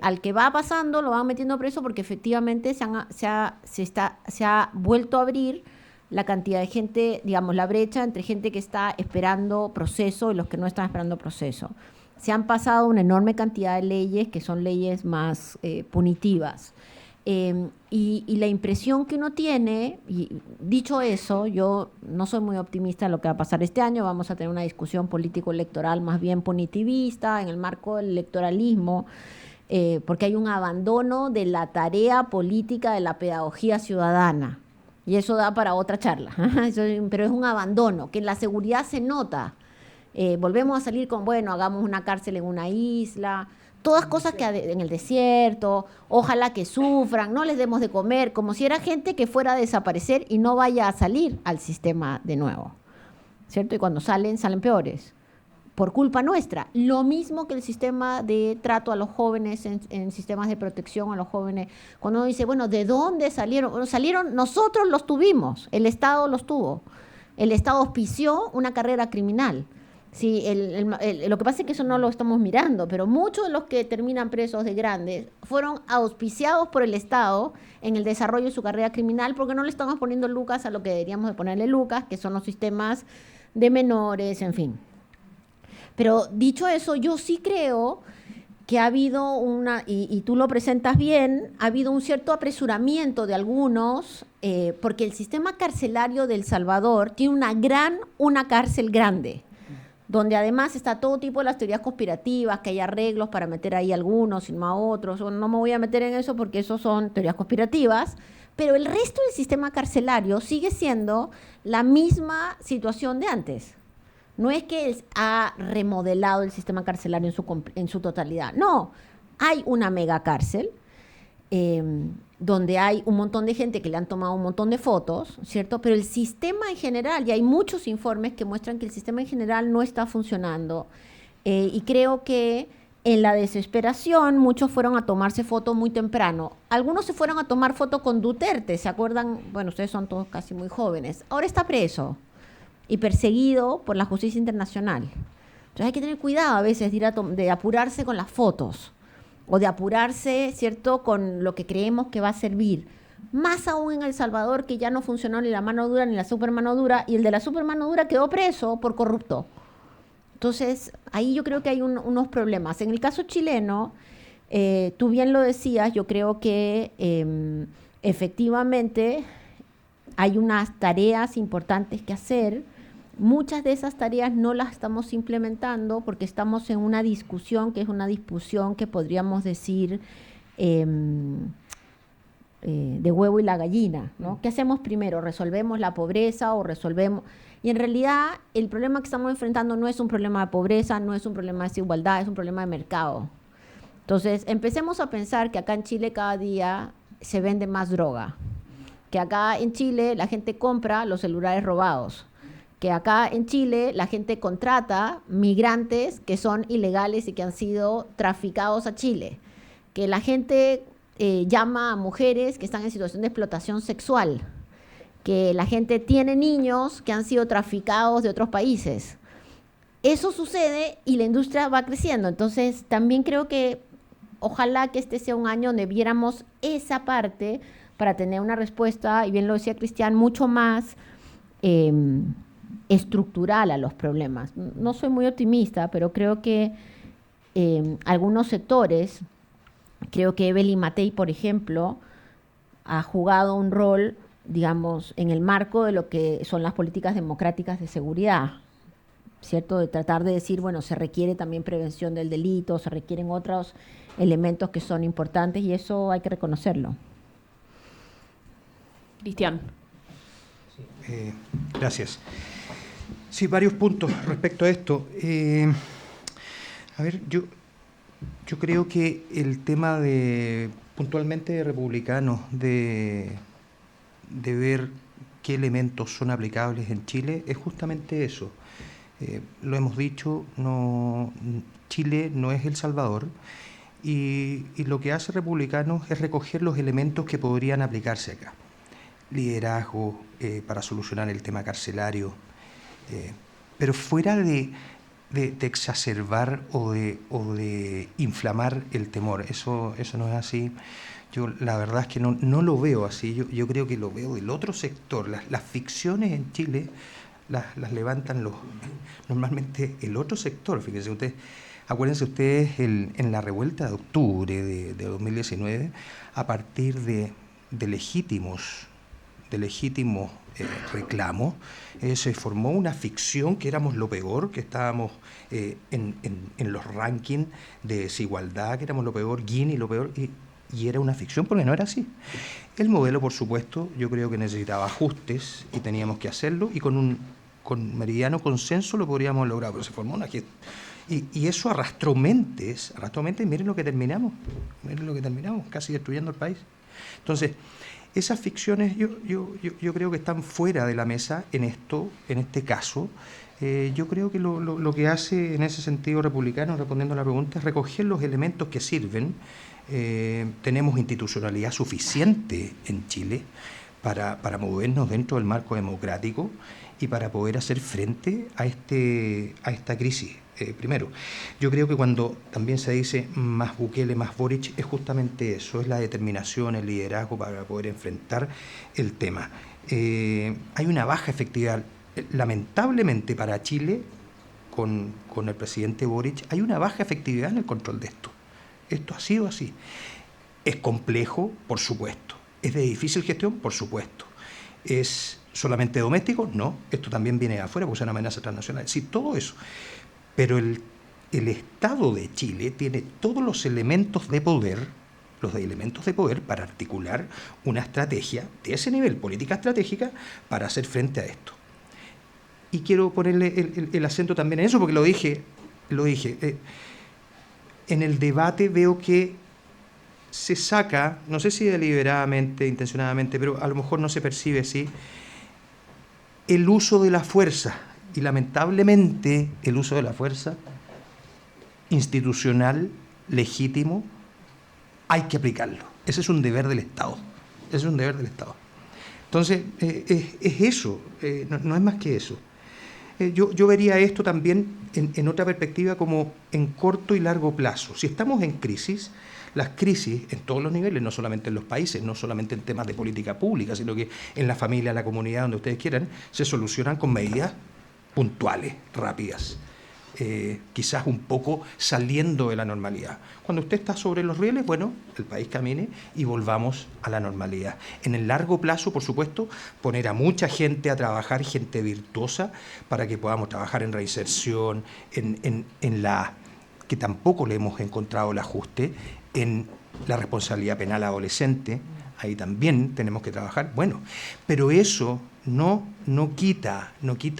Al que va pasando lo van metiendo preso porque efectivamente se ha vuelto a abrir la cantidad de gente, digamos, la brecha entre gente que está esperando proceso y los que no están esperando proceso. Se han pasado una enorme cantidad de leyes que son leyes más punitivas. Y la impresión que uno tiene, y dicho eso, yo no soy muy optimista en lo que va a pasar este año. Vamos a tener una discusión político-electoral más bien punitivista en el marco del electoralismo, porque hay un abandono de la tarea política de la pedagogía ciudadana. Y eso da para otra charla, pero es un abandono, que en la seguridad se nota. Volvemos a salir con, bueno, hagamos una cárcel en una isla, todas cosas que en el desierto, ojalá que sufran, no les demos de comer, como si era gente que fuera a desaparecer y no vaya a salir al sistema de nuevo, ¿cierto? Y cuando salen peores, por culpa nuestra. Lo mismo que el sistema de trato a los jóvenes en sistemas de protección a los jóvenes. Cuando uno dice, bueno, ¿de dónde salieron? Bueno, salieron, nosotros los tuvimos, el Estado los tuvo. El Estado auspició una carrera criminal. Sí, lo que pasa es que eso no lo estamos mirando, pero muchos de los que terminan presos de grandes fueron auspiciados por el Estado en el desarrollo de su carrera criminal porque no le estamos poniendo lucas a lo que deberíamos de ponerle lucas, que son los sistemas de menores, en fin. Pero dicho eso, yo sí creo que ha habido y tú lo presentas bien, ha habido un cierto apresuramiento de algunos, porque el sistema carcelario de El Salvador tiene una cárcel grande, donde además está todo tipo de las teorías conspirativas, que hay arreglos para meter ahí algunos y no a otros. No me voy a meter en eso porque eso son teorías conspirativas, pero el resto del sistema carcelario sigue siendo la misma situación de antes. No es que ha remodelado el sistema carcelario en su totalidad, no, hay una megacárcel donde hay un montón de gente que le han tomado un montón de fotos, ¿cierto? Pero el sistema en general, y hay muchos informes que muestran que el sistema en general no está funcionando, y creo que en la desesperación muchos fueron a tomarse fotos muy temprano. Algunos se fueron a tomar foto con Duterte, ¿se acuerdan? Bueno, ustedes son todos casi muy jóvenes. Ahora está preso y perseguido por la justicia internacional. Entonces hay que tener cuidado a veces de apurarse con las fotos o de apurarse, ¿cierto?, con lo que creemos que va a servir. Más aún en El Salvador, que ya no funcionó ni la mano dura ni la supermano dura, y el de la supermano dura quedó preso por corrupto. Entonces, ahí yo creo que hay unos problemas. En el caso chileno, tú bien lo decías, yo creo que efectivamente hay unas tareas importantes que hacer. Muchas de esas tareas no las estamos implementando porque estamos en una discusión que es una discusión que podríamos decir de huevo y la gallina, ¿no? ¿Qué hacemos primero? ¿Resolvemos la pobreza o resolvemos...? Y en realidad el problema que estamos enfrentando no es un problema de pobreza, no es un problema de desigualdad, es un problema de mercado. Entonces, empecemos a pensar que acá en Chile cada día se vende más droga, que acá en Chile la gente compra los celulares robados, que acá en Chile la gente contrata migrantes que son ilegales y que han sido traficados a Chile, que la gente llama a mujeres que están en situación de explotación sexual, que la gente tiene niños que han sido traficados de otros países. Eso sucede y la industria va creciendo. Entonces, también creo que ojalá que este sea un año donde viéramos esa parte para tener una respuesta, y bien lo decía Cristian, mucho más estructural a los problemas. No soy muy optimista, pero creo que algunos sectores, creo que Evelyn Matei, por ejemplo, ha jugado un rol, digamos, en el marco de lo que son las políticas democráticas de seguridad, ¿cierto? De tratar de decir, bueno, se requiere también prevención del delito, se requieren otros elementos que son importantes y eso hay que reconocerlo. Cristian. Gracias. Sí, varios puntos respecto a esto. A ver, yo creo que el tema de, puntualmente de republicanos, de ver qué elementos son aplicables en Chile, es justamente eso. Lo hemos dicho, Chile no es El Salvador, y lo que hace republicanos es recoger los elementos que podrían aplicarse acá. Liderazgo para solucionar el tema carcelario, pero fuera de exacerbar o de inflamar el temor. Eso no es así. Yo la verdad es que no lo veo así. Yo creo que lo veo del otro sector. Las ficciones en Chile las levantan normalmente el otro sector. Fíjense ustedes, acuérdense ustedes en la revuelta de octubre de 2019, a partir de legítimos reclamos, se formó una ficción que éramos lo peor, que estábamos en los rankings de desigualdad, que éramos lo peor, Guinea lo peor, y era una ficción porque no era así. El modelo, por supuesto, yo creo que necesitaba ajustes y teníamos que hacerlo, y con meridiano consenso lo podríamos lograr, pero se formó una gestión. Y eso arrastró mentes, y miren lo que terminamos, casi destruyendo el país. Entonces, esas ficciones yo creo que están fuera de la mesa en este caso. Yo creo que lo que hace en ese sentido republicano, respondiendo a la pregunta, es recoger los elementos que sirven. Tenemos institucionalidad suficiente en Chile para movernos dentro del marco democrático y para poder hacer frente a esta crisis. Primero, yo creo que cuando también se dice más Bukele, más Boric, es justamente eso, es la determinación, el liderazgo para poder enfrentar el tema. Hay una baja efectividad, lamentablemente para Chile, con el presidente Boric, hay una baja efectividad en el control de esto. Esto ha sido así. Es complejo, por supuesto. Es de difícil gestión, por supuesto. ¿Es solamente doméstico? No, esto también viene de afuera porque es una amenaza transnacional. Sí, todo eso. Pero el Estado de Chile tiene todos los elementos de poder, para articular una estrategia de ese nivel, política estratégica, para hacer frente a esto. Y quiero ponerle el acento también en eso, porque lo dije. En el debate veo que se saca, no sé si deliberadamente, intencionadamente, pero a lo mejor no se percibe así, el uso de la fuerza. Y lamentablemente el uso de la fuerza institucional, legítimo, hay que aplicarlo. Ese es un deber del Estado. Ese es un deber del Estado. Entonces, es eso, no es más que eso. Yo vería esto también en otra perspectiva como en corto y largo plazo. Si estamos en crisis, las crisis en todos los niveles, no solamente en los países, no solamente en temas de política pública, sino que en la familia, la comunidad, donde ustedes quieran, se solucionan con medidas puntuales, rápidas, quizás un poco saliendo de la normalidad. Cuando usted está sobre los rieles, bueno, el país camine y volvamos a la normalidad. En el largo plazo, por supuesto, poner a mucha gente a trabajar, gente virtuosa, para que podamos trabajar en reinserción, en la que tampoco le hemos encontrado el ajuste, en la responsabilidad penal adolescente. Ahí también tenemos que trabajar. Bueno, pero eso no quita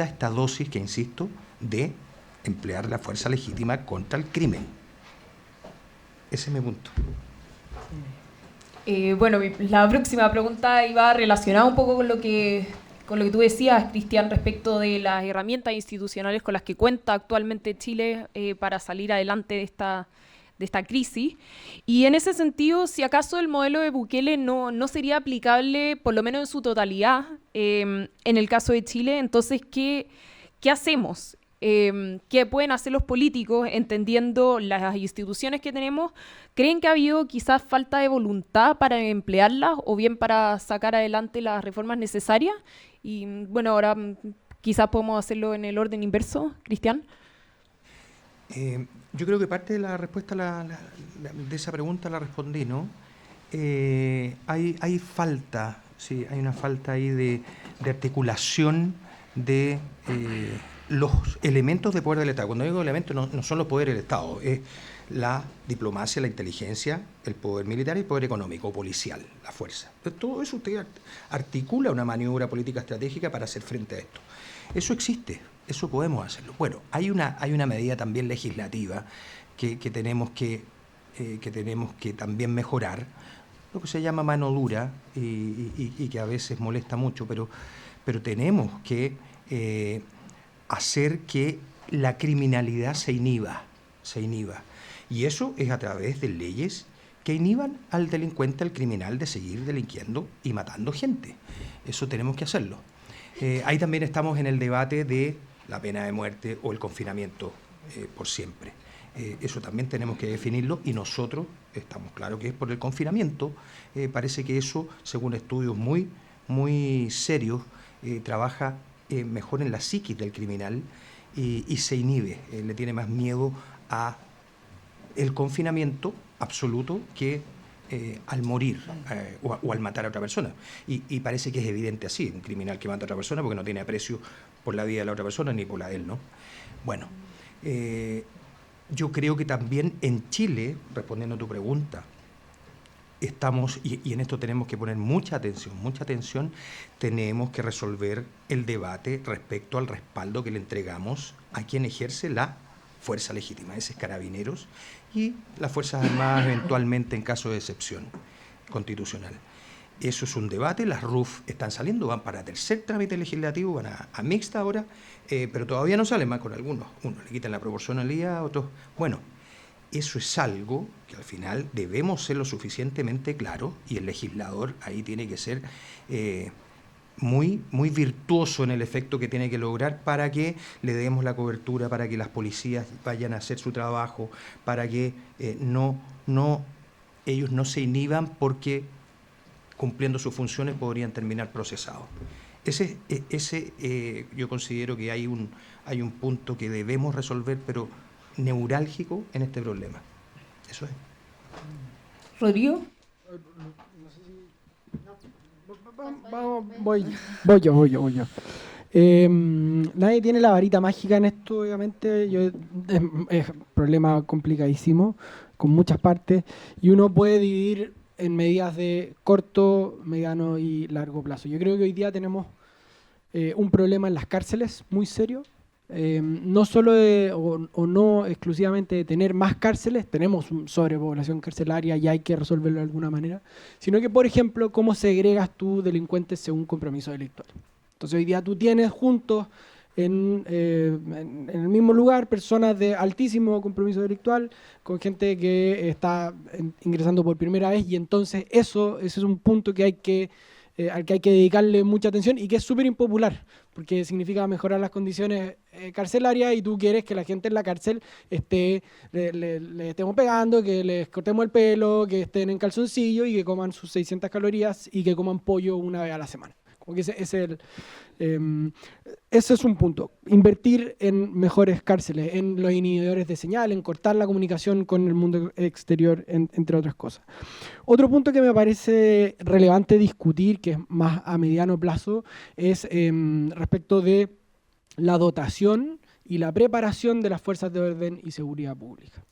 esta dosis que, insisto, de emplear la fuerza legítima contra el crimen. Ese es mi punto. Bueno, la próxima pregunta iba relacionada un poco con lo que tú decías, Cristian, respecto de las herramientas institucionales con las que cuenta actualmente Chile para salir adelante de esta crisis. Y en ese sentido, si acaso el modelo de Bukele no sería aplicable, por lo menos en su totalidad, en el caso de Chile, entonces, ¿qué hacemos? ¿Qué pueden hacer los políticos entendiendo las instituciones que tenemos? ¿Creen que ha habido quizás falta de voluntad para emplearlas o bien para sacar adelante las reformas necesarias? Y bueno, ahora quizás podemos hacerlo en el orden inverso, Cristian. Yo creo que parte de la respuesta de esa pregunta la respondí, ¿no? Hay falta, sí, hay una falta ahí de articulación de los elementos de poder del Estado. Cuando digo elementos, no son los poderes del Estado, es la diplomacia, la inteligencia, el poder militar y el poder económico, policial, la fuerza. Entonces, todo eso usted articula una maniobra política estratégica para hacer frente a esto. Eso existe, eso podemos hacerlo. Bueno, hay una medida también legislativa que tenemos que también mejorar, lo que se llama mano dura y que a veces molesta mucho, pero tenemos que hacer que la criminalidad se inhiba. Y eso es a través de leyes que inhiban al delincuente, al criminal, de seguir delinquiendo y matando gente. Eso tenemos que hacerlo. Ahí también estamos en el debate de la pena de muerte o el confinamiento por siempre. Eso también tenemos que definirlo y nosotros estamos claros que es por el confinamiento. Parece que eso, según estudios muy, muy serios, trabaja mejor en la psiquis del criminal y se inhibe, le tiene más miedo a el confinamiento absoluto que al morir o al matar a otra persona. Y parece que es evidente así, un criminal que mata a otra persona porque no tiene aprecio por la vida de la otra persona ni por la de él, ¿no? Bueno, yo creo que también en Chile, respondiendo a tu pregunta, estamos, y en esto tenemos que poner mucha atención, tenemos que resolver el debate respecto al respaldo que le entregamos a quien ejerce la fuerza legítima, ese es Carabineros, y las Fuerzas Armadas eventualmente en caso de excepción constitucional. Eso es un debate, las RUF están saliendo, van para tercer trámite legislativo, van a mixta ahora, pero todavía no salen más con algunos. Unos le quitan la proporcionalidad, otros... Bueno, eso es algo que al final debemos ser lo suficientemente claros y el legislador ahí tiene que ser muy, muy virtuoso en el efecto que tiene que lograr para que le demos la cobertura, para que las policías vayan a hacer su trabajo, para que ellos no se inhiban porque cumpliendo sus funciones podrían terminar procesados. Yo considero que hay un punto que debemos resolver, pero neurálgico en este problema. Eso es. Rodrigo. Voy yo. Nadie tiene la varita mágica en esto, obviamente. Es un problema complicadísimo, con muchas partes, y uno puede dividir en medidas de corto, mediano y largo plazo. Yo creo que hoy día tenemos un problema en las cárceles muy serio, no solo o no exclusivamente de tener más cárceles, tenemos sobrepoblación carcelaria y hay que resolverlo de alguna manera, sino que, por ejemplo, cómo segregas tú delincuentes según compromiso delictual. Entonces hoy día tú tienes juntos en el mismo lugar personas de altísimo compromiso delictual con gente que está ingresando por primera vez, y entonces ese es un punto que al que hay que dedicarle mucha atención y que es súper impopular, porque significa mejorar las condiciones carcelarias, y tú quieres que la gente en la cárcel le estemos pegando, que les cortemos el pelo, que estén en calzoncillo y que coman sus 600 calorías y que coman pollo una vez a la semana. Como que ese es un punto. Invertir en mejores cárceles, en los inhibidores de señal, en cortar la comunicación con el mundo exterior, entre otras cosas. Otro punto que me parece relevante discutir, que es más a mediano plazo, es respecto de la dotación y la preparación de las fuerzas de orden y seguridad pública.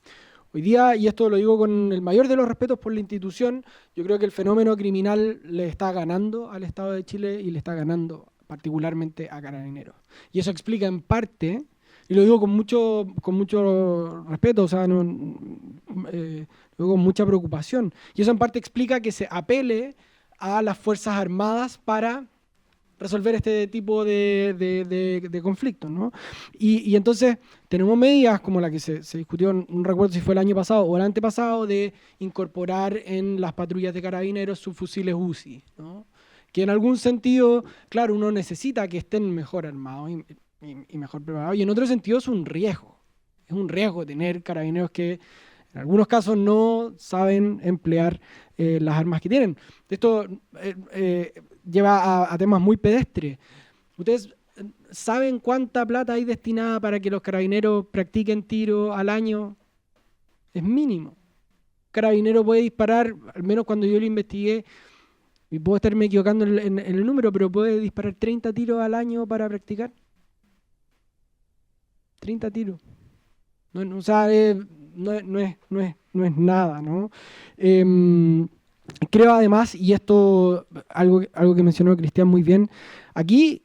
Hoy día, y esto lo digo con el mayor de los respetos por la institución, yo creo que el fenómeno criminal le está ganando al Estado de Chile y le está ganando particularmente a Carabineros. Y eso explica en parte, y lo digo con mucho respeto, o sea, lo digo con mucha preocupación, y eso en parte explica que se apele a las Fuerzas Armadas para resolver este tipo de conflictos, ¿no? Y entonces tenemos medidas como la que se discutió, no recuerdo si fue el año pasado o el antepasado, de incorporar en las patrullas de Carabineros sus fusiles UCI, ¿no? Que en algún sentido, claro, uno necesita que estén mejor armados y mejor preparados, y en otro sentido es un riesgo. Es un riesgo tener Carabineros que en algunos casos no saben emplear las armas que tienen. Esto lleva a temas muy pedestres. ¿Ustedes saben cuánta plata hay destinada para que los carabineros practiquen tiro al año? Es mínimo. Carabinero puede disparar, al menos cuando yo lo investigué, y puedo estarme equivocando en el número, pero puede disparar 30 tiros al año para practicar. 30 tiros. No, o sea, no es nada, ¿no? Creo además, y esto algo que mencionó Cristian muy bien, aquí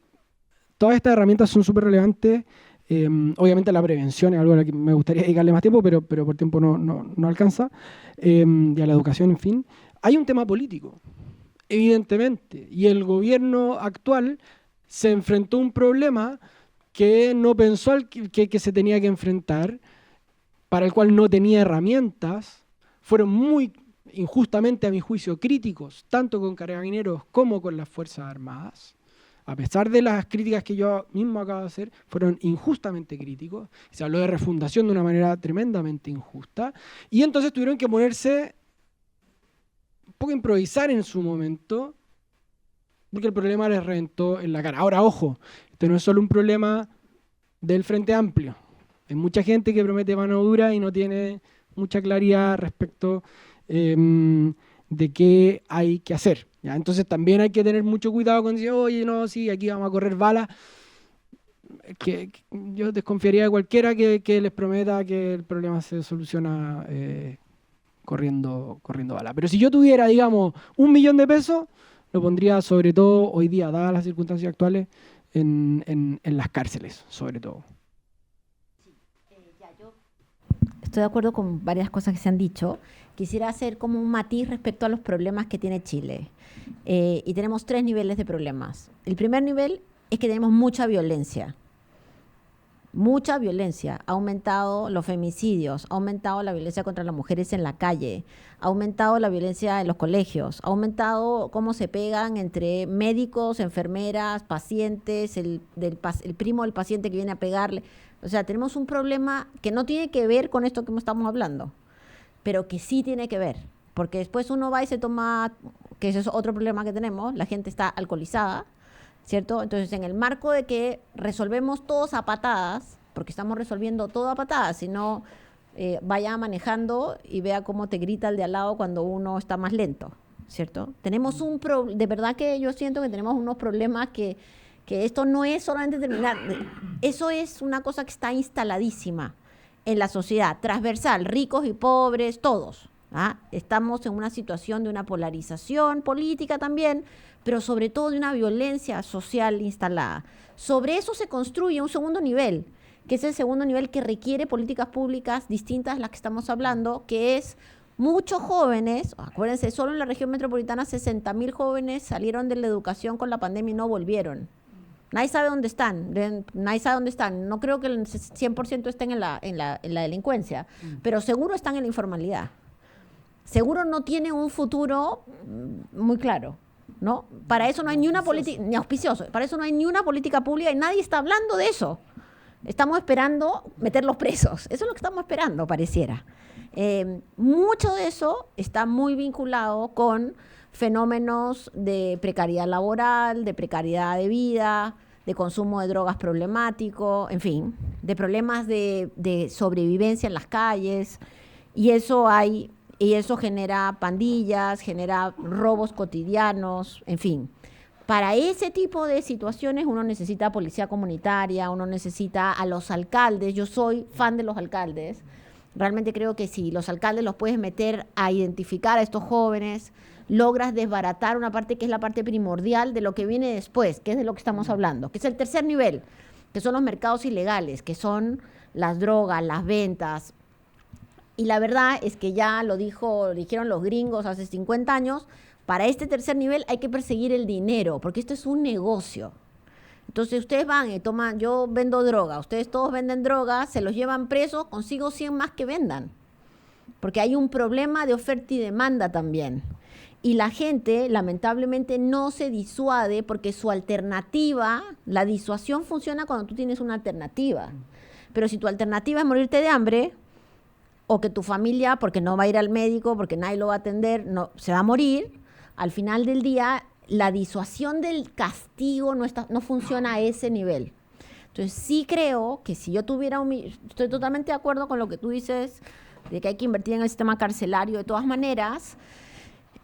todas estas herramientas son súper relevantes. Obviamente la prevención es algo a lo que me gustaría dedicarle más tiempo, pero por tiempo no alcanza, y a la educación, en fin. Hay un tema político, evidentemente, y el gobierno actual se enfrentó a un problema que no pensó que se tenía que enfrentar, para el cual no tenía herramientas. Fueron muy injustamente, a mi juicio, críticos, tanto con Carabineros como con las Fuerzas Armadas. A pesar de las críticas que yo mismo acabo de hacer, fueron injustamente críticos. Se habló de refundación de una manera tremendamente injusta. Y entonces tuvieron que ponerse un poco a improvisar en su momento, porque el problema les reventó en la cara. Ahora, ojo, este no es solo un problema del Frente Amplio. Hay mucha gente que promete mano dura y no tiene mucha claridad respecto de qué hay que hacer, ¿ya? Entonces también hay que tener mucho cuidado con decir, oye, no, sí, aquí vamos a correr balas. Que yo desconfiaría de cualquiera que les prometa que el problema se soluciona corriendo balas. Pero si yo tuviera, digamos, 1 millón de pesos, lo pondría sobre todo hoy día, dadas las circunstancias actuales, en las cárceles, sobre todo. Estoy de acuerdo con varias cosas que se han dicho. Quisiera hacer como un matiz respecto a los problemas que tiene Chile. Y tenemos 3 niveles de problemas. El primer nivel es que tenemos mucha violencia. Mucha violencia. Ha aumentado los femicidios, ha aumentado la violencia contra las mujeres en la calle, ha aumentado la violencia en los colegios, ha aumentado cómo se pegan entre médicos, enfermeras, pacientes, el primo del paciente que viene a pegarle. O sea, tenemos un problema que no tiene que ver con esto que estamos hablando, pero que sí tiene que ver, porque después uno va y se toma, que ese es otro problema que tenemos, la gente está alcoholizada, ¿cierto? Entonces, en el marco de que resolvemos todos a patadas, porque estamos resolviendo todo a patadas, si no, vaya manejando y vea cómo te grita el de al lado cuando uno está más lento, ¿cierto? Tenemos de verdad que yo siento que tenemos unos problemas que esto no es solamente terminar, eso es una cosa que está instaladísima en la sociedad, transversal, ricos y pobres, todos. ¿Ah? Estamos en una situación de una polarización política también, pero sobre todo de una violencia social instalada. Sobre eso se construye un segundo nivel, que es el segundo nivel que requiere políticas públicas distintas a las que estamos hablando, que es muchos jóvenes, acuérdense, solo en la región metropolitana 60.000 jóvenes salieron de la educación con la pandemia y no volvieron. Nadie sabe dónde están, No creo que el 100% estén en la delincuencia, pero seguro están en la informalidad. Seguro no tienen un futuro muy claro, ¿no? Para eso no hay ni una política, ni auspicioso, para eso no hay ni una política pública y nadie está hablando de eso. Estamos esperando meterlos presos, eso es lo que estamos esperando, pareciera. Mucho de eso está muy vinculado con fenómenos de precariedad laboral, de precariedad de vida, de consumo de drogas problemático, en fin, de problemas de sobrevivencia en las calles, y eso genera pandillas, genera robos cotidianos, en fin. Para ese tipo de situaciones uno necesita policía comunitaria, uno necesita a los alcaldes. Yo soy fan de los alcaldes. Realmente creo que si los alcaldes los puedes meter a identificar a estos jóvenes, logras desbaratar una parte que es la parte primordial de lo que viene después, que es de lo que estamos hablando, que es el tercer nivel, que son los mercados ilegales, que son las drogas, las ventas. Y la verdad es que ya lo dijeron los gringos hace 50 años, para este tercer nivel hay que perseguir el dinero, porque esto es un negocio. Entonces ustedes van y toman, yo vendo droga, ustedes todos venden droga, se los llevan presos, consigo 100 más que vendan. Porque hay un problema de oferta y demanda también. Y la gente, lamentablemente, no se disuade porque su alternativa, la disuasión funciona cuando tú tienes una alternativa. Pero si tu alternativa es morirte de hambre, o que tu familia, porque no va a ir al médico, porque nadie lo va a atender, no, se va a morir, al final del día la disuasión del castigo no funciona a ese nivel. Entonces sí creo que si yo tuviera estoy totalmente de acuerdo con lo que tú dices, de que hay que invertir en el sistema carcelario de todas maneras.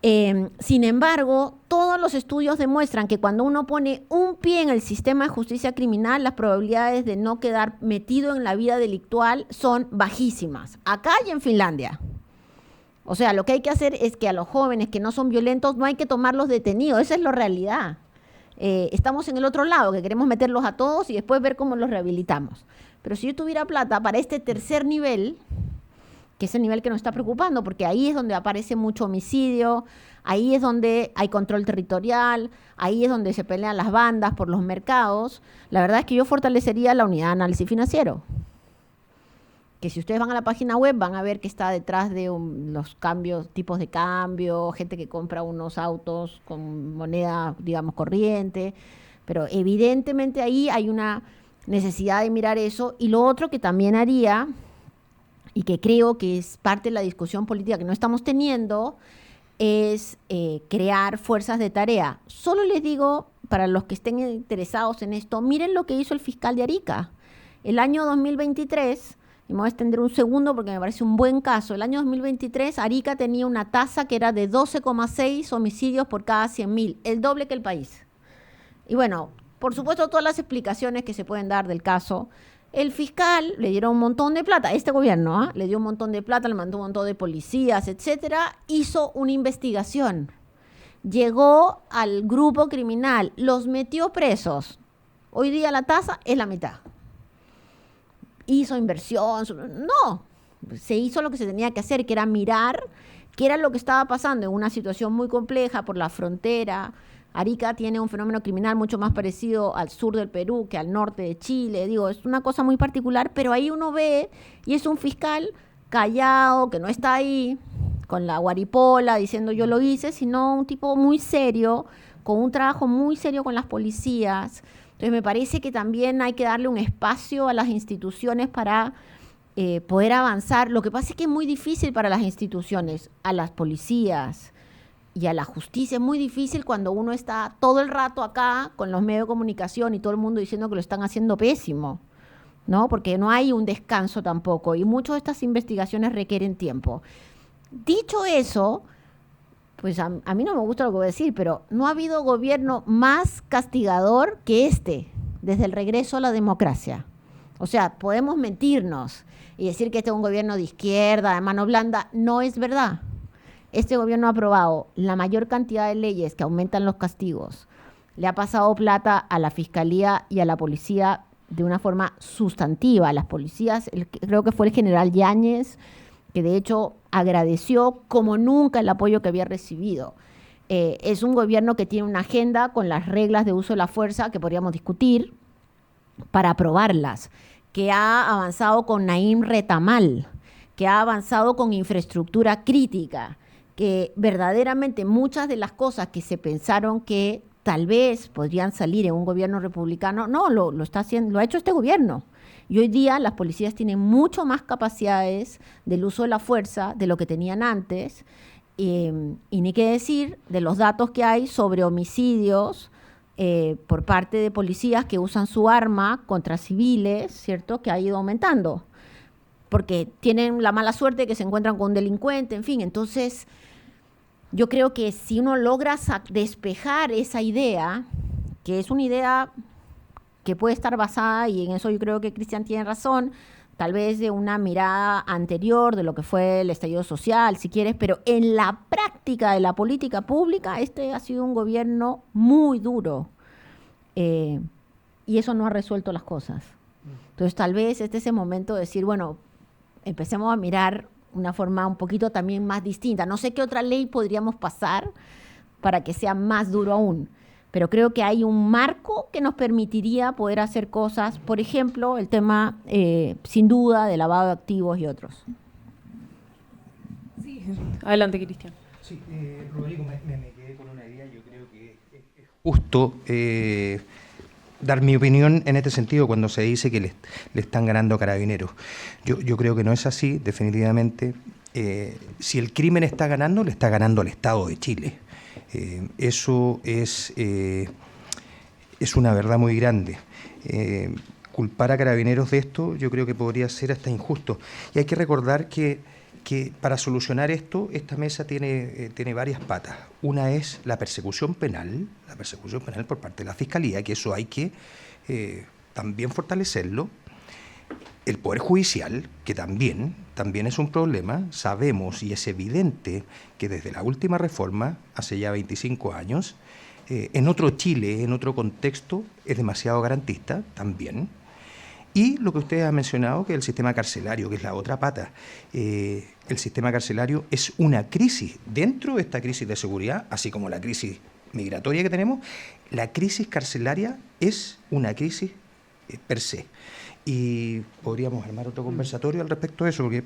Sin embargo, todos los estudios demuestran que cuando uno pone un pie en el sistema de justicia criminal, las probabilidades de no quedar metido en la vida delictual son bajísimas, acá y en Finlandia. O sea, lo que hay que hacer es que a los jóvenes que no son violentos no hay que tomarlos detenidos, esa es la realidad. Estamos en el otro lado, que queremos meterlos a todos y después ver cómo los rehabilitamos. Pero si yo tuviera plata para este tercer nivel, que es el nivel que nos está preocupando, porque ahí es donde aparece mucho homicidio, ahí es donde hay control territorial, ahí es donde se pelean las bandas por los mercados, la verdad es que yo fortalecería la unidad de análisis financiero. Que si ustedes van a la página web van a ver que está detrás de los cambios, tipos de cambio, gente que compra unos autos con moneda, digamos, corriente, pero evidentemente ahí hay una necesidad de mirar eso. Y lo otro que también haría, y que creo que es parte de la discusión política que no estamos teniendo, es crear fuerzas de tarea. Solo les digo, para los que estén interesados en esto, miren lo que hizo el fiscal de Arica. El año 2023... y me voy a extender un segundo porque me parece un buen caso. El año 2023, Arica tenía una tasa que era de 12,6 homicidios por cada 100.000, el doble que el país. Y bueno, por supuesto, todas las explicaciones que se pueden dar del caso. El fiscal le dieron un montón de plata, este gobierno, le dio un montón de plata, le mandó un montón de policías, etcétera, hizo una investigación. Llegó al grupo criminal, los metió presos. Hoy día la tasa es la mitad. Hizo inversión, no, se hizo lo que se tenía que hacer, que era mirar qué era lo que estaba pasando en una situación muy compleja por la frontera. Arica tiene un fenómeno criminal mucho más parecido al sur del Perú que al norte de Chile, digo, es una cosa muy particular, pero ahí uno ve, y es un fiscal callado, que no está ahí con la guaripola diciendo yo lo hice, sino un tipo muy serio, con un trabajo muy serio con las policías. Entonces me parece que también hay que darle un espacio a las instituciones para poder avanzar. Lo que pasa es que es muy difícil para las instituciones, a las policías y a la justicia. Es muy difícil cuando uno está todo el rato acá con los medios de comunicación y todo el mundo diciendo que lo están haciendo pésimo, ¿no? Porque no hay un descanso tampoco y muchas de estas investigaciones requieren tiempo. Dicho eso, pues a mí no me gusta lo que voy a decir, pero no ha habido gobierno más castigador que este, desde el regreso a la democracia. O sea, podemos mentirnos y decir que este es un gobierno de izquierda, de mano blanda. No es verdad. Este gobierno ha aprobado la mayor cantidad de leyes que aumentan los castigos. Le ha pasado plata a la Fiscalía y a la Policía de una forma sustantiva. Las policías, creo que fue el general Yáñez, que de hecho agradeció como nunca el apoyo que había recibido. Es un gobierno que tiene una agenda con las reglas de uso de la fuerza que podríamos discutir para aprobarlas, que ha avanzado con Naim Retamal, que ha avanzado con infraestructura crítica, que verdaderamente muchas de las cosas que se pensaron que tal vez podrían salir en un gobierno republicano, no, lo está haciendo, lo ha hecho este gobierno. Y hoy día las policías tienen mucho más capacidades del uso de la fuerza de lo que tenían antes, y ni qué decir de los datos que hay sobre homicidios por parte de policías que usan su arma contra civiles, ¿cierto?, que ha ido aumentando, porque tienen la mala suerte de que se encuentran con un delincuente, en fin. Entonces, yo creo que si uno logra despejar esa idea, que es una idea que puede estar basada, y en eso yo creo que Cristian tiene razón, tal vez de una mirada anterior de lo que fue el estallido social, si quieres, pero en la práctica de la política pública, este ha sido un gobierno muy duro, y eso no ha resuelto las cosas. Entonces, tal vez este es el momento de decir, bueno, empecemos a mirar una forma un poquito también más distinta. No sé qué otra ley podríamos pasar para que sea más duro aún, pero creo que hay un marco que nos permitiría poder hacer cosas, por ejemplo, el tema, sin duda, de lavado de activos y otros. Sí. Adelante, Cristian. Sí, Rodrigo, me quedé con una idea. Yo creo que es justo dar mi opinión en este sentido cuando se dice que le están ganando a Carabineros. Yo creo que no es así, definitivamente. Si el crimen está ganando, le está ganando al Estado de Chile. Eso es una verdad muy grande. Culpar a Carabineros de esto yo creo que podría ser hasta injusto. Y hay que recordar que para solucionar esto, esta mesa tiene varias patas. Una es la persecución penal por parte de la Fiscalía, que eso hay que también fortalecerlo. El Poder Judicial, que también es un problema. Sabemos y es evidente que desde la última reforma, hace ya 25 años, en otro Chile, en otro contexto, es demasiado garantista también. Y lo que usted ha mencionado, que es el sistema carcelario, que es la otra pata. El sistema carcelario es una crisis. Dentro de esta crisis de seguridad, así como la crisis migratoria que tenemos, la crisis carcelaria es una crisis per se. Y podríamos armar otro conversatorio al respecto de eso, porque,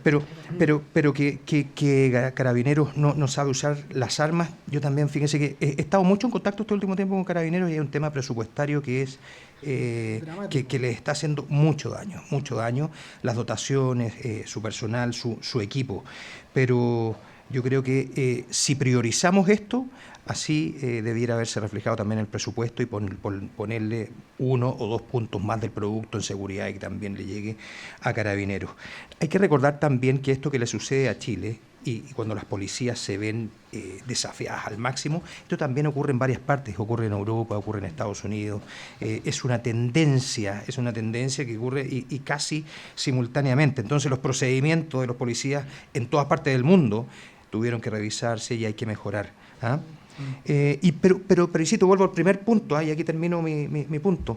pero que Carabineros no sabe usar las armas. Yo también, fíjense que he estado mucho en contacto este último tiempo con Carabineros, y hay un tema presupuestario que es que les está haciendo mucho daño, las dotaciones, su personal, su equipo. Pero yo creo que si priorizamos esto, así debiera haberse reflejado también el presupuesto, y ponerle 1 o 2 puntos más del producto en seguridad, y que también le llegue a Carabineros. Hay que recordar también que esto que le sucede a Chile, y cuando las policías se ven desafiadas al máximo, esto también ocurre en varias partes, ocurre en Europa, ocurre en Estados Unidos, es una tendencia que ocurre y casi simultáneamente. Entonces los procedimientos de los policías en todas partes del mundo tuvieron que revisarse y hay que mejorar. Pero insisto, vuelvo al primer punto, y aquí termino mi punto.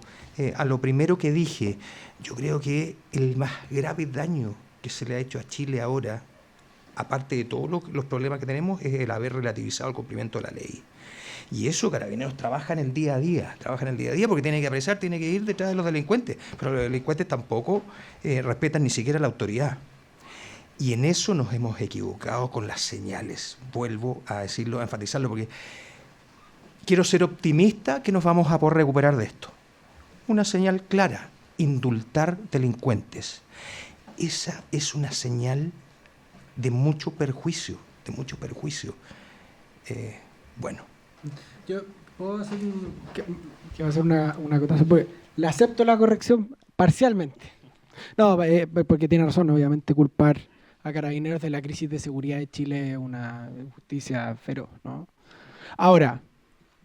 A lo primero que dije, yo creo que el más grave daño que se le ha hecho a Chile ahora, aparte de todos los problemas que tenemos, es el haber relativizado el cumplimiento de la ley. Y eso Carabineros trabaja en el día a día, porque tiene que apresar, tiene que ir detrás de los delincuentes, pero los delincuentes tampoco respetan ni siquiera la autoridad. Y en eso nos hemos equivocado con las señales. Vuelvo a decirlo, a enfatizarlo, porque quiero ser optimista que nos vamos a poder recuperar de esto. Una señal clara: indultar delincuentes. Esa es una señal de mucho perjuicio. Bueno. Yo puedo hacer que va a ser una acotación, porque le acepto la corrección parcialmente. No, porque tiene razón, obviamente culpar a Carabineros de la crisis de seguridad de Chile es una injusticia feroz, ¿no? Ahora,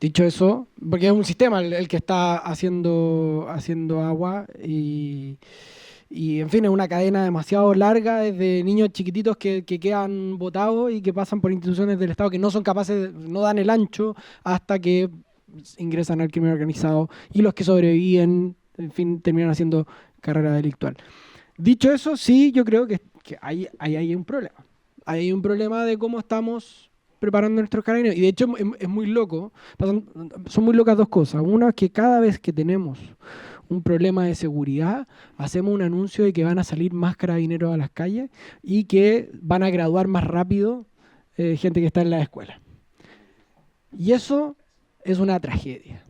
dicho eso, porque es un sistema el que está haciendo agua, y en fin, es una cadena demasiado larga, desde niños chiquititos que quedan botados y que pasan por instituciones del Estado que no son capaces, no dan el ancho, hasta que ingresan al crimen organizado, y los que sobreviven en fin, terminan haciendo carrera delictual. Dicho eso, sí, yo creo que ahí hay un problema. Hay un problema de cómo estamos preparando nuestros carabineros. Y de hecho es muy loco, son muy locas dos cosas. Una es que cada vez que tenemos un problema de seguridad, hacemos un anuncio de que van a salir más carabineros a las calles y que van a graduar más rápido gente que está en la escuela. Y eso es una tragedia,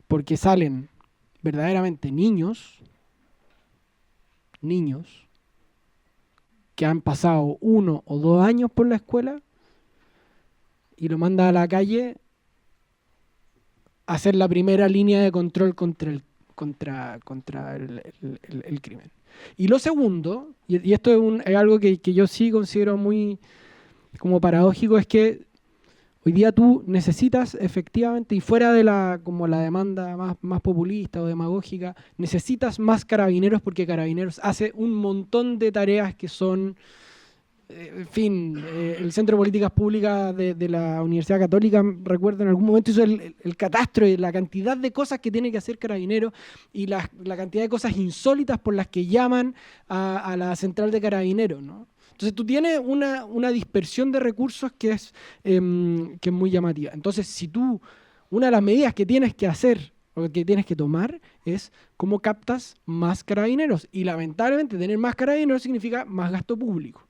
porque salen verdaderamente niños que han pasado 1 o 2 años por la escuela y lo manda a la calle a hacer la primera línea de control contra el crimen. Y lo segundo, y esto es algo que yo sí considero muy como paradójico, es que hoy día tú necesitas efectivamente, y fuera de la demanda más populista o demagógica, necesitas más carabineros porque Carabineros hace un montón de tareas que son, en fin, el Centro de Políticas Públicas de la Universidad Católica, recuerdo en algún momento hizo el catastro de la cantidad de cosas que tiene que hacer Carabineros y la cantidad de cosas insólitas por las que llaman a la central de Carabineros, ¿no? Entonces tú tienes una dispersión de recursos que es muy llamativa. Entonces, una de las medidas que tienes que hacer o que tienes que tomar es cómo captas más carabineros. Y lamentablemente tener más carabineros significa más gasto público,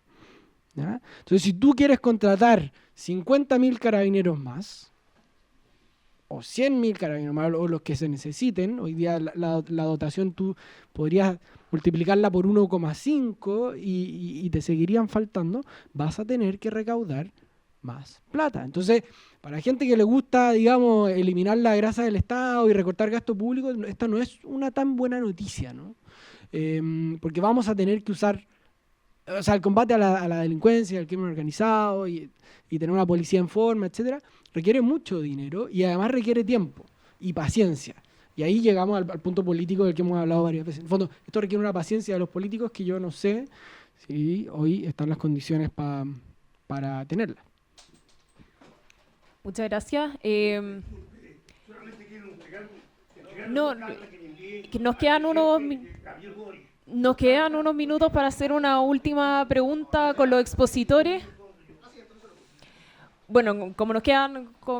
¿ya? Entonces, si tú quieres contratar 50.000 carabineros más, o 100.000 carabineros más, o los que se necesiten, hoy día la dotación tú podrías multiplicarla por 1,5 y te seguirían faltando, vas a tener que recaudar más plata. Entonces, para la gente que le gusta, digamos, eliminar la grasa del Estado y recortar gasto público, esta no es una tan buena noticia, ¿no? Porque vamos a tener que usar, o sea, el combate a la delincuencia, al crimen organizado y tener una policía en forma, etcétera, requiere mucho dinero y además requiere tiempo y paciencia. Y ahí llegamos al punto político del que hemos hablado varias veces. En el fondo, esto requiere una paciencia de los políticos que yo no sé si hoy están las condiciones para tenerla. Muchas gracias. Que nos quedan unos minutos para hacer una última pregunta con los expositores. Bueno, como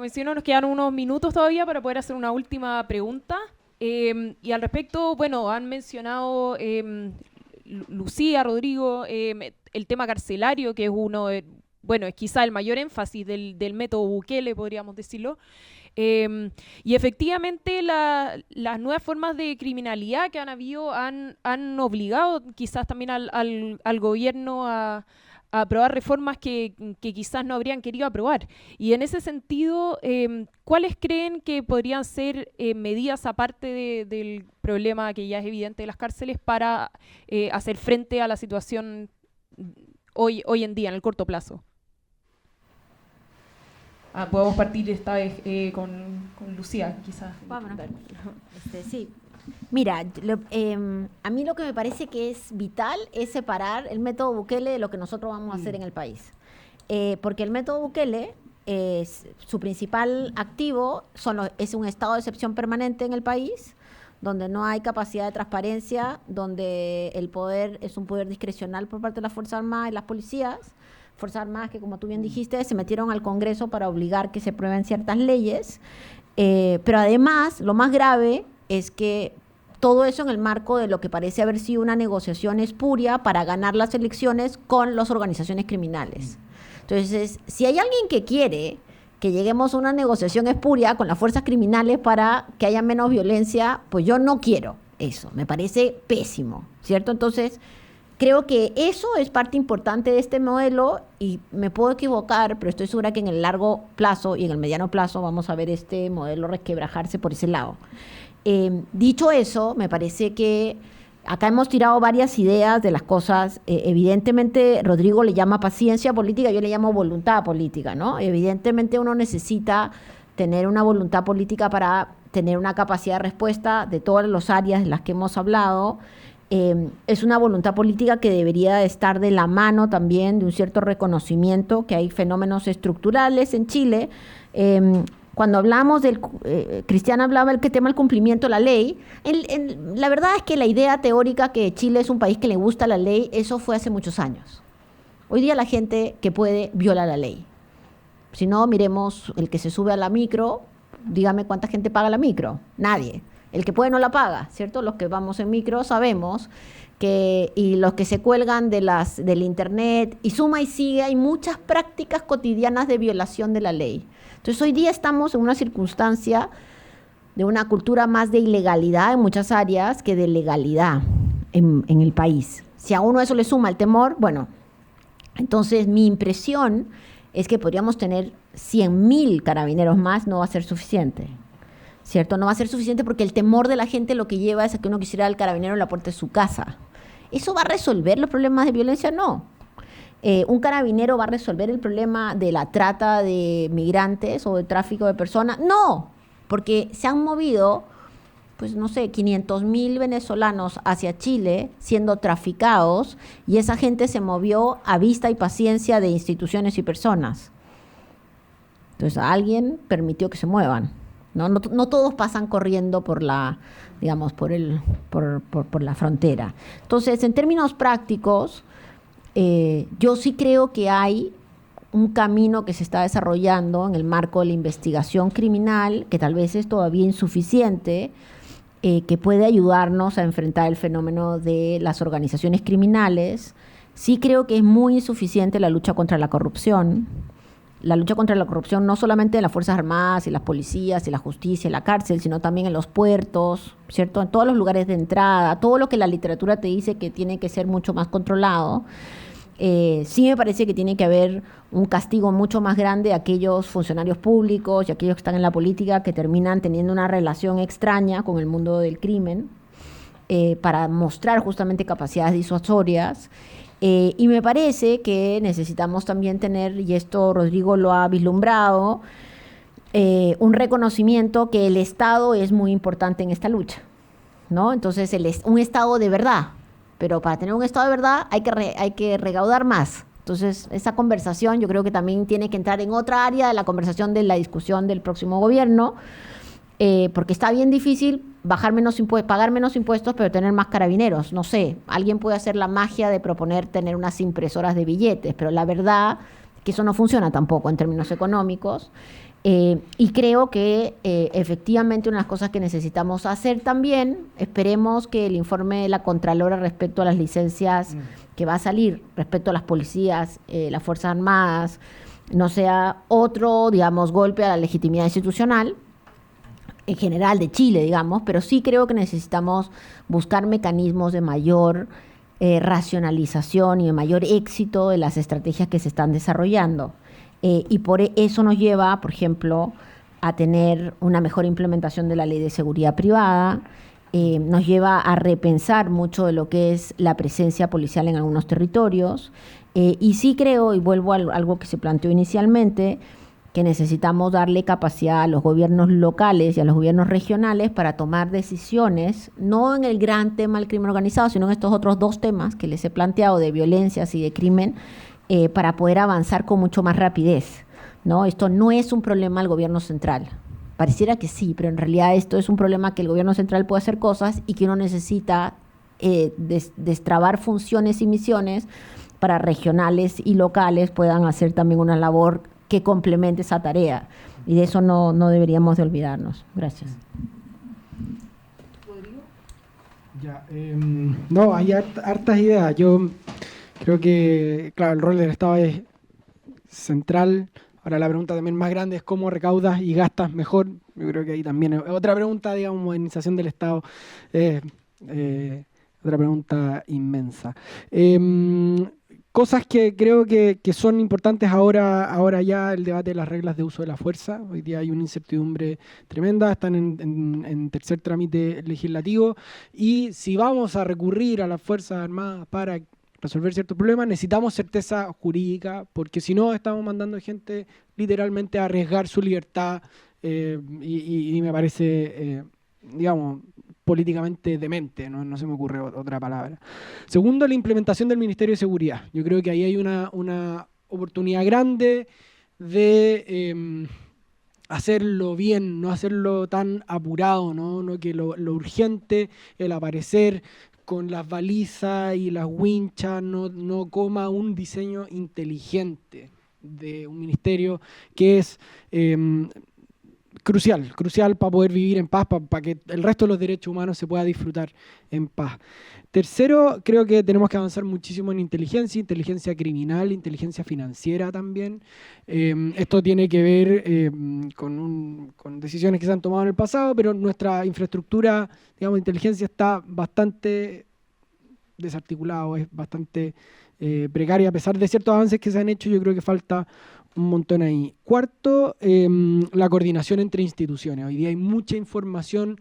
mencionó, nos quedan unos minutos todavía para poder hacer una última pregunta. Y al respecto, bueno, han mencionado Lucía, Rodrigo, el tema carcelario, que es es quizá el mayor énfasis del método Bukele, podríamos decirlo. Y efectivamente las nuevas formas de criminalidad que han habido han obligado quizás también al gobierno a aprobar reformas que quizás no habrían querido aprobar. Y en ese sentido, ¿cuáles creen que podrían ser medidas aparte del problema que ya es evidente de las cárceles para hacer frente a la situación hoy en día, en el corto plazo? Podemos partir esta vez con Lucía, quizás. Vámonos. Sí. Mira, a mí lo que me parece que es vital es separar el método Bukele de lo que nosotros vamos a hacer en el país. Porque el método Bukele, su principal activo es un estado de excepción permanente en el país, donde no hay capacidad de transparencia, donde el poder es un poder discrecional por parte de las Fuerzas Armadas y las policías. Fuerzas Armadas que, como tú bien dijiste, se metieron al Congreso para obligar que se aprueben ciertas leyes. Pero además, lo más grave es que todo eso en el marco de lo que parece haber sido una negociación espuria para ganar las elecciones con las organizaciones criminales. Entonces, si hay alguien que quiere que lleguemos a una negociación espuria con las fuerzas criminales para que haya menos violencia, pues yo no quiero eso. Me parece pésimo, ¿cierto? Entonces, creo que eso es parte importante de este modelo y me puedo equivocar, pero estoy segura que en el largo plazo y en el mediano plazo vamos a ver este modelo resquebrajarse por ese lado. Dicho eso, me parece que acá hemos tirado varias ideas de las cosas. Evidentemente, Rodrigo le llama paciencia política, yo le llamo voluntad política, ¿no? Evidentemente uno necesita tener una voluntad política para tener una capacidad de respuesta de todas las áreas de las que hemos hablado. Es una voluntad política que debería estar de la mano también de un cierto reconocimiento que hay fenómenos estructurales en Chile cuando hablamos del, Cristiana hablaba del tema del cumplimiento de la ley, la verdad es que la idea teórica que Chile es un país que le gusta la ley, eso fue hace muchos años. Hoy día la gente que puede viola la ley. Si no, miremos el que se sube a la micro, dígame cuánta gente paga la micro. Nadie. El que puede no la paga, ¿cierto? Los que vamos en micro sabemos que, y los que se cuelgan del internet, y suma y sigue, hay muchas prácticas cotidianas de violación de la ley. Entonces hoy día estamos en una circunstancia de una cultura más de ilegalidad en muchas áreas que de legalidad en el país. Si a uno eso le suma el temor, bueno, entonces mi impresión es que podríamos tener 100.000 carabineros más, no va a ser suficiente, ¿cierto? No va a ser suficiente porque el temor de la gente lo que lleva es a que uno quisiera al carabinero en la puerta de su casa. ¿Eso va a resolver los problemas de violencia? No. ¿Un carabinero va a resolver el problema de la trata de migrantes o de tráfico de personas? No, porque se han movido, pues no sé, 500.000 venezolanos hacia Chile siendo traficados, y esa gente se movió a vista y paciencia de instituciones y personas. Entonces alguien permitió que se muevan. No todos pasan corriendo por la, digamos, por la frontera. Entonces, en términos prácticos, yo sí creo que hay un camino que se está desarrollando en el marco de la investigación criminal, que tal vez es todavía insuficiente, que puede ayudarnos a enfrentar el fenómeno de las organizaciones criminales. Sí creo que es muy insuficiente la lucha contra la corrupción. La lucha contra la corrupción no solamente en las Fuerzas Armadas y las policías y la justicia y la cárcel, sino también en los puertos, ¿cierto? En todos los lugares de entrada, todo lo que la literatura te dice que tiene que ser mucho más controlado. Sí me parece que tiene que haber un castigo mucho más grande a aquellos funcionarios públicos y aquellos que están en la política que terminan teniendo una relación extraña con el mundo del crimen, para mostrar justamente capacidades disuasorias. Y me parece que necesitamos también tener, y esto Rodrigo lo ha vislumbrado, un reconocimiento que el Estado es muy importante en esta lucha, ¿no? Entonces, un Estado de verdad, pero para tener un Estado de verdad hay que recaudar más. Entonces, esa conversación yo creo que también tiene que entrar en otra área de la conversación de la discusión del próximo gobierno, porque está bien difícil pagar menos impuestos, pero tener más carabineros. No sé, alguien puede hacer la magia de proponer tener unas impresoras de billetes, pero la verdad es que eso no funciona tampoco en términos económicos. Y creo que efectivamente una de las cosas que necesitamos hacer también, esperemos que el informe de la Contralora respecto a las licencias que va a salir respecto a las policías, las Fuerzas Armadas, no sea otro, digamos, golpe a la legitimidad institucional en general de Chile, digamos, pero sí creo que necesitamos buscar mecanismos de mayor racionalización y de mayor éxito de las estrategias que se están desarrollando. Y por eso nos lleva, por ejemplo, a tener una mejor implementación de la Ley de Seguridad Privada, nos lleva a repensar mucho de lo que es la presencia policial en algunos territorios, y sí creo, y vuelvo a algo que se planteó inicialmente, que necesitamos darle capacidad a los gobiernos locales y a los gobiernos regionales para tomar decisiones, no en el gran tema del crimen organizado, sino en estos otros dos temas que les he planteado, de violencias y de crimen, para poder avanzar con mucho más rapidez, ¿no? Esto no es un problema del gobierno central. Pareciera que sí, pero en realidad esto es un problema que el gobierno central puede hacer cosas y que uno necesita destrabar funciones y misiones para regionales y locales puedan hacer también una labor que complemente esa tarea. Y de eso no deberíamos de olvidarnos. Gracias. Ya, no, hay hartas ideas. Yo creo que, claro, el rol del Estado es central. Ahora la pregunta también más grande es cómo recaudas y gastas mejor. Yo creo que ahí también es otra pregunta, digamos, modernización del Estado. Otra pregunta inmensa. Cosas que creo que son importantes ahora ya, el debate de las reglas de uso de la fuerza. Hoy día hay una incertidumbre tremenda, están en tercer trámite legislativo, y si vamos a recurrir a las Fuerzas Armadas para resolver ciertos problemas, necesitamos certeza jurídica, porque si no estamos mandando gente literalmente a arriesgar su libertad, y me parece, digamos, políticamente demente, no se me ocurre otra palabra. Segundo, la implementación del Ministerio de Seguridad. Yo creo que ahí hay una oportunidad grande de hacerlo bien, no hacerlo tan apurado, no que lo urgente, el aparecer con las balizas y las winchas, no coma un diseño inteligente de un ministerio que es crucial para poder vivir en paz, para que el resto de los derechos humanos se pueda disfrutar en paz. Tercero, creo que tenemos que avanzar muchísimo en inteligencia criminal, inteligencia financiera también. Esto tiene que ver con decisiones que se han tomado en el pasado, pero nuestra infraestructura, digamos, de inteligencia está bastante desarticulada, es bastante precaria, a pesar de ciertos avances que se han hecho. Yo creo que falta un montón ahí. Cuarto, la coordinación entre instituciones. Hoy día hay mucha información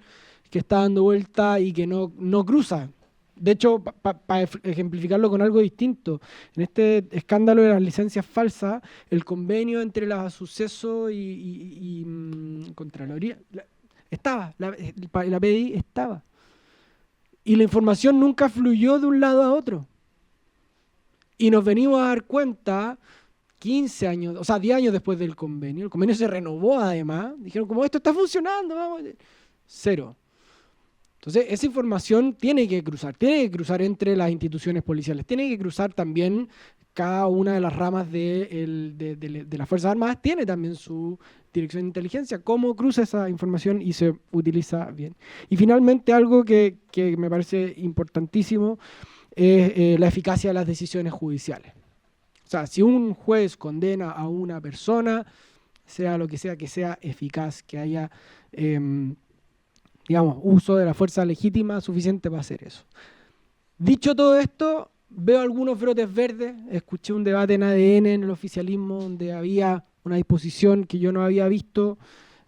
que está dando vuelta y que no cruza. De hecho, para ejemplificarlo con algo distinto, en este escándalo de las licencias falsas, el convenio entre la Suceso y Contraloría estaba, la PDI estaba. Y la información nunca fluyó de un lado a otro. Y nos venimos a dar cuenta 15 años, o sea, 10 años después del convenio. El convenio se renovó además. Dijeron, como esto está funcionando, vamos. Cero. Entonces, esa información tiene que cruzar entre las instituciones policiales, tiene que cruzar también cada una de las ramas de las Fuerzas Armadas, tiene también su dirección de inteligencia, cómo cruza esa información y se utiliza bien. Y finalmente, algo que me parece importantísimo es la eficacia de las decisiones judiciales. O sea, si un juez condena a una persona, sea lo que sea eficaz, que haya uso de la fuerza legítima suficiente para hacer eso. Dicho todo esto, veo algunos brotes verdes. Escuché un debate en ADN, en el oficialismo, donde había una disposición que yo no había visto,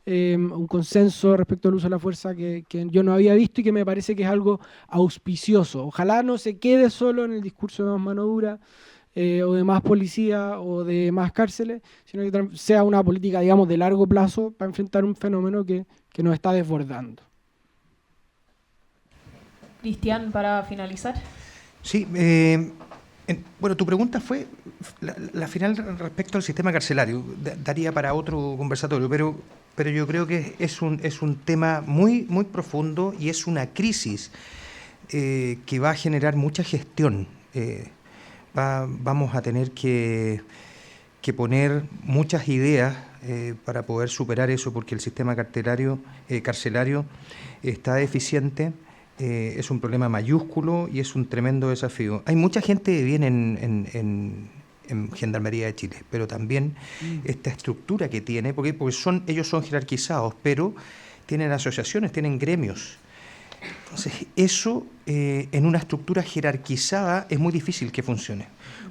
un consenso respecto al uso de la fuerza que yo no había visto y que me parece que es algo auspicioso. Ojalá no se quede solo en el discurso de más mano dura, o de más policía o de más cárceles, sino que sea una política, digamos, de largo plazo para enfrentar un fenómeno que nos está desbordando. Cristian, para finalizar. Sí, bueno, tu pregunta fue la final respecto al sistema carcelario. Daría para otro conversatorio, pero yo creo que es un tema muy, muy profundo y es una crisis que va a generar mucha gestión. Vamos a tener que poner muchas ideas para poder superar eso, porque el sistema carcelario está deficiente. Es un problema mayúsculo y es un tremendo desafío. Hay mucha gente bien en Gendarmería de Chile, pero también esta estructura que tiene, porque ellos son jerarquizados, pero tienen asociaciones, tienen gremios. Entonces, eso en una estructura jerarquizada es muy difícil que funcione,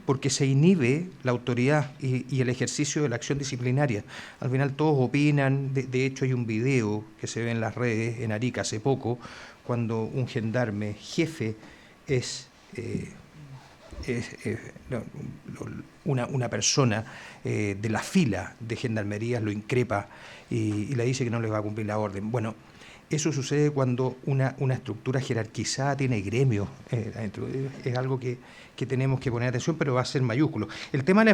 porque se inhibe la autoridad y el ejercicio de la acción disciplinaria. Al final todos opinan. De hecho, hay un video que se ve en las redes en Arica hace poco, cuando un gendarme jefe es una persona de la fila de gendarmerías, lo increpa y le dice que no le va a cumplir la orden. Bueno, eso sucede cuando una estructura jerarquizada tiene gremios. Es algo que tenemos que poner atención, pero va a ser mayúsculo. El tema de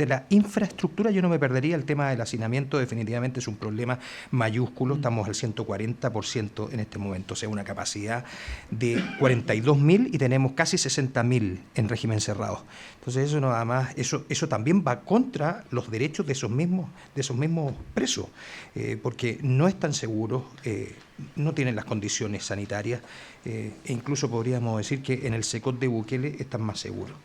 la infraestructura, yo no me perdería. El tema del hacinamiento definitivamente es un problema mayúsculo. Estamos al 140% en este momento, o sea, una capacidad de 42.000 y tenemos casi 60.000 en régimen cerrado. Entonces eso nada más, eso también va contra los derechos de esos mismos presos, porque no están seguros, no tienen las condiciones sanitarias, e incluso podríamos decir que en el SECOT de Bukele están más seguros.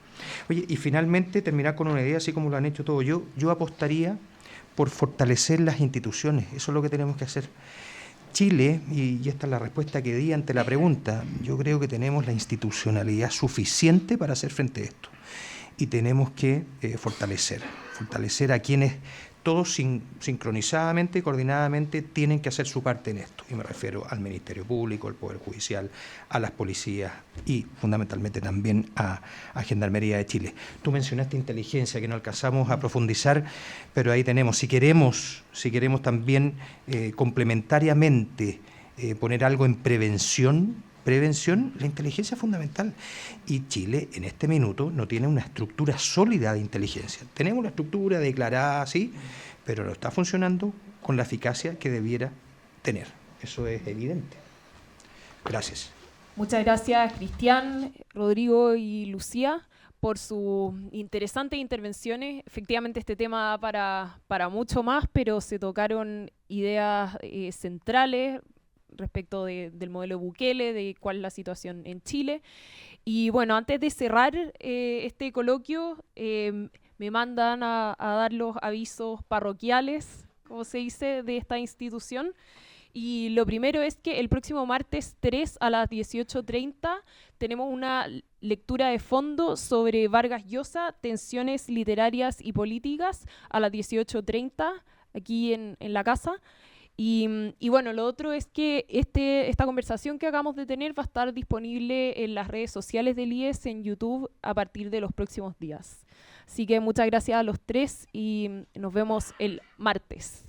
Oye, y finalmente terminar con una idea, así como lo han hecho todos. Yo apostaría por fortalecer las instituciones. Eso es lo que tenemos que hacer. Chile, y esta es la respuesta que di ante la pregunta, yo creo que tenemos la institucionalidad suficiente para hacer frente a esto. Y tenemos que fortalecer a quienes todos sincronizadamente, coordinadamente, tienen que hacer su parte en esto. Y me refiero al Ministerio Público, al Poder Judicial, a las policías y fundamentalmente también a Gendarmería de Chile. Tú mencionaste inteligencia, que no alcanzamos a profundizar, pero ahí tenemos. Si queremos también complementariamente poner algo en prevención, prevención, la inteligencia es fundamental. Y Chile en este minuto no tiene una estructura sólida de inteligencia. Tenemos la estructura declarada, sí, pero no está funcionando con la eficacia que debiera tener. Eso es evidente. Gracias. Muchas gracias, Cristian, Rodrigo y Lucía, por sus interesantes intervenciones. Efectivamente, este tema da para mucho más, pero se tocaron ideas centrales respecto del modelo Bukele, de cuál es la situación en Chile. Y bueno, antes de cerrar este coloquio, me mandan a dar los avisos parroquiales, como se dice, de esta institución. Y lo primero es que el próximo martes 3 a las 18:30 tenemos una lectura de fondo sobre Vargas Llosa, tensiones literarias y políticas, a las 18:30 aquí en la casa. Y bueno, lo otro es que esta conversación que acabamos de tener va a estar disponible en las redes sociales del IES, en YouTube, a partir de los próximos días. Así que muchas gracias a los tres y nos vemos el martes.